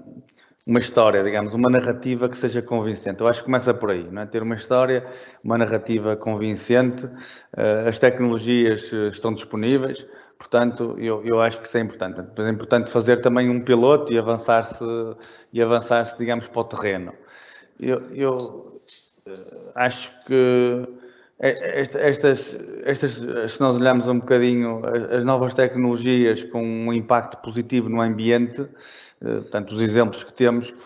história, digamos, uma narrativa que seja convincente. Eu acho que começa por aí, não é? Ter uma história, uma narrativa convincente. As tecnologias estão disponíveis, portanto, eu acho que isso é importante. É importante fazer também um piloto e avançar-se, digamos, para o terreno. Eu acho que se nós olharmos um bocadinho as novas tecnologias com um impacto positivo no ambiente, portanto, os exemplos que temos que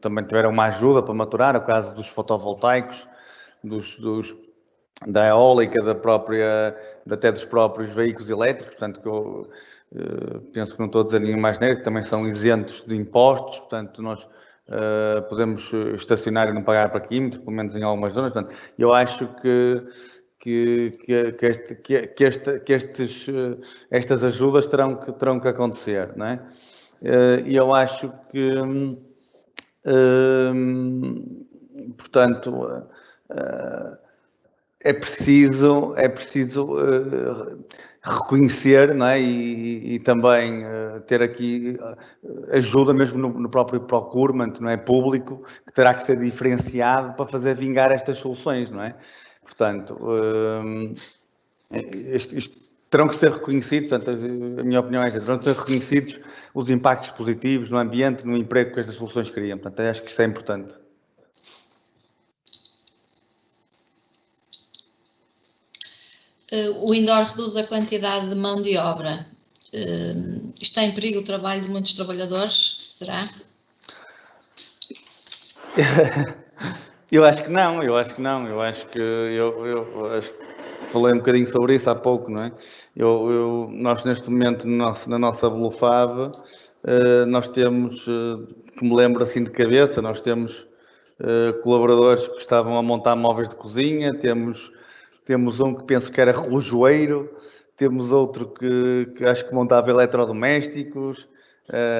também tiveram uma ajuda para maturar, o caso dos fotovoltaicos, da eólica, até dos próprios veículos elétricos, portanto, que eu penso que não estou a dizer nenhum mais neiro, que também são isentos de impostos, portanto, nós podemos estacionar e não pagar parquímetro, pelo menos em algumas zonas. Portanto, eu acho estas ajudas terão que acontecer, não é? E eu acho que, portanto, é preciso reconhecer, não é? E também ter aqui ajuda mesmo no próprio procurement, não é? Público, que terá que ser diferenciado para fazer vingar estas soluções, não é? Portanto, isto terão que ser reconhecidos, portanto, a minha opinião é que terão que ser reconhecidos os impactos positivos no ambiente, no emprego que estas soluções criam. Portanto, acho que isso é importante. O indoor reduz a quantidade de mão de obra. Está em perigo o trabalho de muitos trabalhadores? Será? Eu acho que não. Eu acho que falei um bocadinho sobre isso há pouco, não é? Nós neste momento na nossa Blufab, nós temos, que me lembro assim de cabeça, nós temos colaboradores que estavam a montar móveis de cozinha, temos um que penso que era relojoeiro, temos outro que acho que montava eletrodomésticos.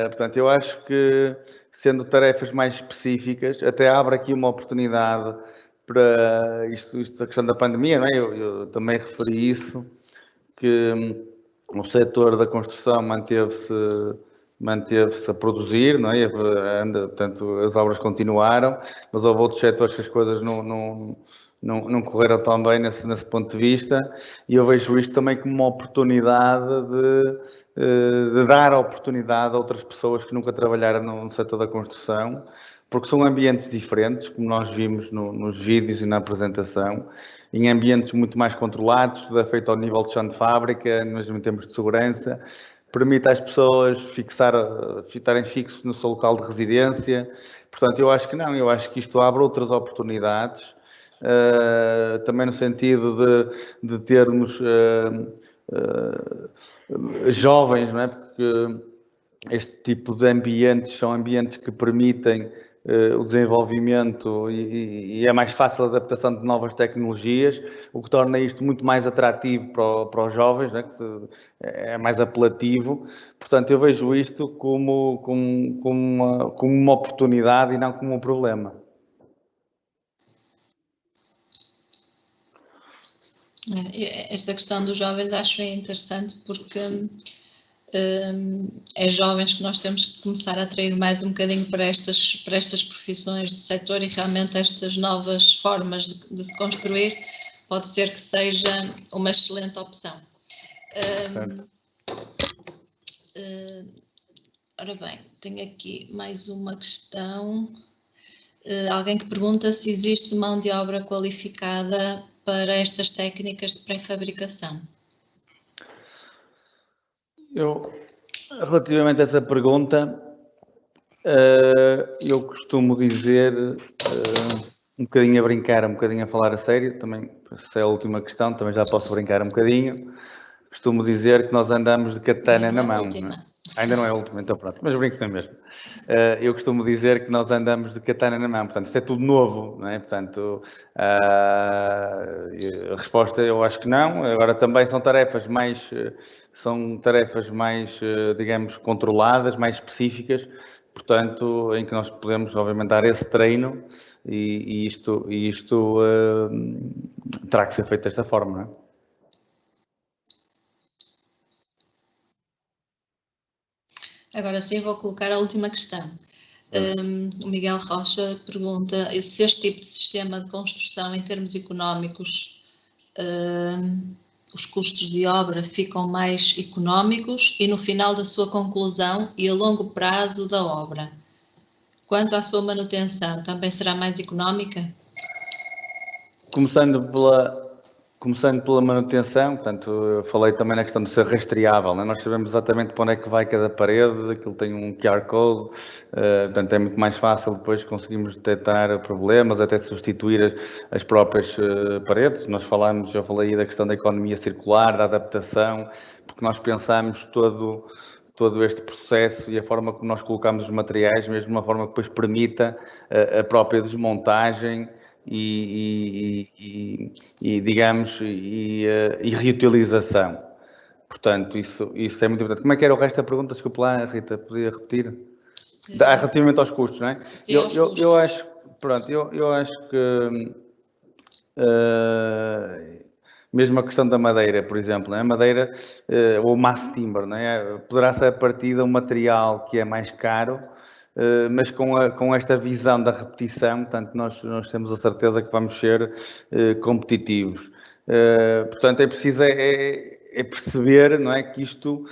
Portanto, eu acho que, sendo tarefas mais específicas, até abre aqui uma oportunidade para isto a questão da pandemia, não é? Eu também referi isso, que o setor da construção manteve-se a produzir, não é? Portanto, as obras continuaram, mas houve outros setores que as coisas não correram tão bem nesse ponto de vista, e eu vejo isto também como uma oportunidade de dar oportunidade a outras pessoas que nunca trabalharam no setor da construção, porque são ambientes diferentes, como nós vimos nos vídeos e na apresentação, em ambientes muito mais controlados, tudo é feito ao nível de chão de fábrica, mesmo em termos de segurança, permite às pessoas ficarem fixos no seu local de residência. Portanto, eu acho que não, eu acho que isto abre outras oportunidades, também no sentido de termos jovens, não é? Porque este tipo de ambientes são ambientes que permitem o desenvolvimento e é mais fácil a adaptação de novas tecnologias, o que torna isto muito mais atrativo para os jovens, né? É mais apelativo. Portanto, eu vejo isto como uma oportunidade e não como um problema. Esta questão dos jovens acho interessante porque é jovens que nós temos que começar a atrair mais um bocadinho para estas profissões do setor, e realmente estas novas formas de se construir pode ser que seja uma excelente opção. Ora bem, tenho aqui mais uma questão. Alguém que pergunta se existe mão de obra qualificada para estas técnicas de pré-fabricação. Relativamente a essa pergunta, eu costumo dizer, um bocadinho a brincar, um bocadinho a falar a sério, também, se é a última questão, também já posso brincar um bocadinho. Costumo dizer que nós andamos de katana na mão. Não é? Ainda não é a última, então pronto, mas brinco também mesmo. Eu costumo dizer que nós andamos de katana na mão, portanto, isto é tudo novo, não é? Portanto, a resposta eu acho que não. Agora também são tarefas mais, digamos, controladas, mais específicas, portanto, em que nós podemos, obviamente, dar esse treino e isto terá que ser feito desta forma, não é? Agora sim, vou colocar a última questão. O Miguel Rocha pergunta se este tipo de sistema de construção, em termos económicos, os custos de obra ficam mais económicos e no final da sua conclusão e a longo prazo da obra. Quanto à sua manutenção, também será mais económica? Começando pela manutenção, portanto, eu falei também na questão de ser rastreável, né? Nós sabemos exatamente para onde é que vai cada parede, aquilo tem um QR Code, portanto é muito mais fácil depois conseguirmos detectar problemas, até substituir as próprias paredes. Eu falei aí da questão da economia circular, da adaptação, porque nós pensamos todo este processo e a forma como nós colocamos os materiais, mesmo de uma forma que depois permita a própria desmontagem e reutilização. Portanto, isso é muito importante. Como é que era o resto da pergunta? Desculpe lá, Rita, podia repetir? Relativamente aos custos, não é? Sim, aos custos. Eu acho que mesmo a questão da madeira, por exemplo, não é? A madeira ou mass timber, não é? Poderá ser a partir de um material que é mais caro, mas com esta visão da repetição, portanto, nós temos a certeza que vamos ser competitivos. Portanto, é preciso perceber, não é, que isto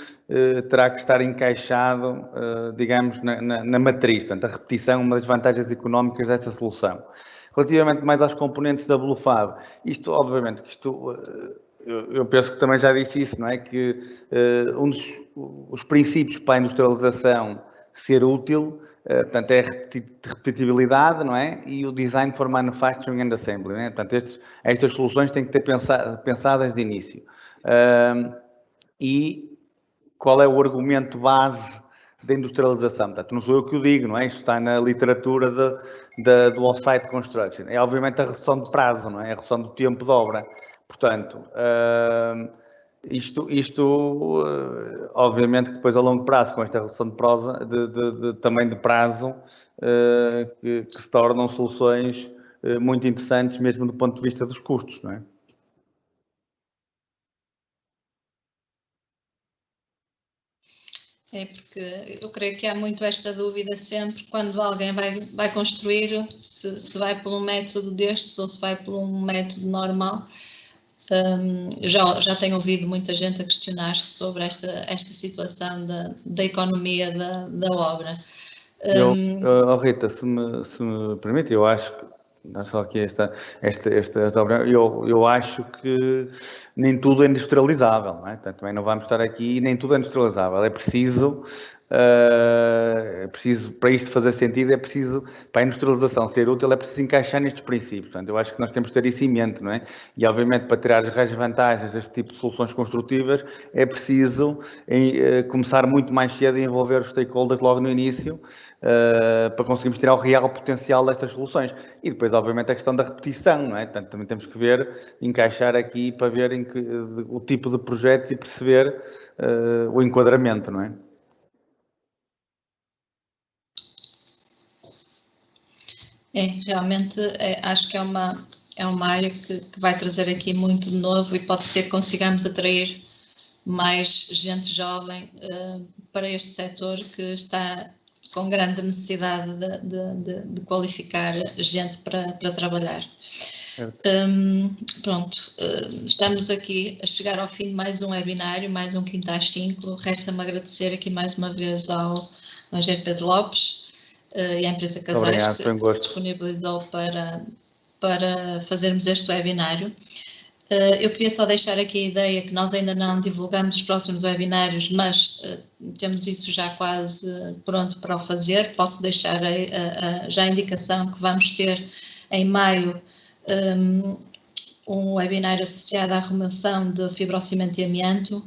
terá que estar encaixado, digamos, na matriz. Portanto, a repetição é uma das vantagens económicas dessa solução. Relativamente mais aos componentes da BlueFab, obviamente, eu penso que também já disse isso, não é, que os princípios para a industrialização ser útil, portanto, é a repetibilidade, não é? E o design for manufacturing and assembly, não é? Portanto, estas soluções têm que ter pensadas de início. E qual é o argumento base da industrialização? Portanto, não sou eu que o digo, não é? Isto está na literatura do off-site construction. É, obviamente, a redução de prazo, não é? A redução do tempo de obra. Portanto, obviamente que depois a longo prazo, com esta redução também de prazo, que se tornam soluções muito interessantes, mesmo do ponto de vista dos custos, não é? É porque eu creio que há muito esta dúvida sempre, quando alguém vai construir, se vai por um método destes ou se vai por um método normal. Já tenho ouvido muita gente a questionar-se sobre esta situação da economia da obra. Rita, se me permite, eu acho que, não só aqui esta obra, eu acho que nem tudo é industrializável, não é? Portanto, também não vamos estar aqui, nem tudo é industrializável. É preciso, para isto fazer sentido, é preciso, para a industrialização ser útil, é preciso encaixar nestes princípios. Portanto, eu acho que nós temos de ter isso em mente, não é? E, obviamente, para tirar as reais vantagens deste tipo de soluções construtivas, é preciso começar muito mais cedo e envolver os stakeholders logo no início, para conseguirmos tirar o real potencial destas soluções. E depois, obviamente, a questão da repetição, não é? Portanto, também temos que ver, encaixar aqui para ver o tipo de projetos e perceber o enquadramento, não é? Realmente acho que é uma área que vai trazer aqui muito de novo e pode ser que consigamos atrair mais gente jovem para este setor que está com grande necessidade de qualificar gente para trabalhar. Pronto, estamos aqui a chegar ao fim de mais um webinário, mais um Quinta às 5. Resta-me agradecer aqui mais uma vez ao Engenheiro Pedro Lopes e à empresa Casais, que se disponibilizou para fazermos este webinário. Eu queria só deixar aqui a ideia que nós ainda não divulgamos os próximos webinários, mas temos isso já quase pronto para o fazer. Posso deixar já a indicação que vamos ter em maio um webinário associado à remoção de fibrocimento e amianto,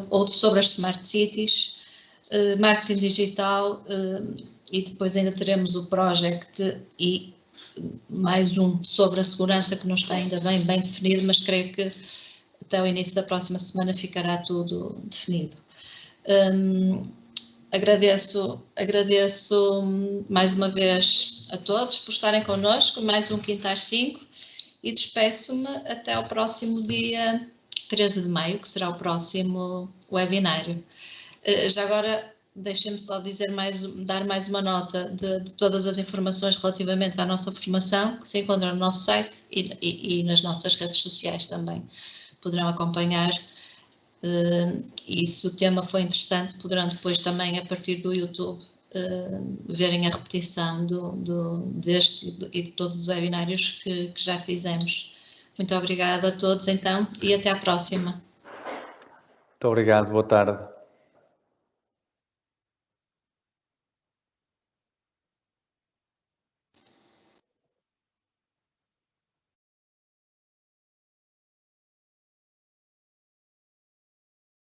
outro sobre as Smart Cities, marketing digital, e depois ainda teremos o Project e mais um sobre a segurança que não está ainda bem definido, mas creio que até o início da próxima semana ficará tudo definido. Agradeço mais uma vez a todos por estarem connosco, mais um Quinta às 5, e despeço-me até ao próximo dia 13 de maio, que será o próximo webinário. Já agora, deixem-me só dar mais uma nota de todas as informações relativamente à nossa formação, que se encontram no nosso site e nas nossas redes sociais também. Poderão acompanhar, e se o tema foi interessante, poderão depois também, a partir do YouTube, verem a repetição deste e de todos os webinários que já fizemos. Muito obrigada a todos, então, e até à próxima. Muito obrigado, boa tarde.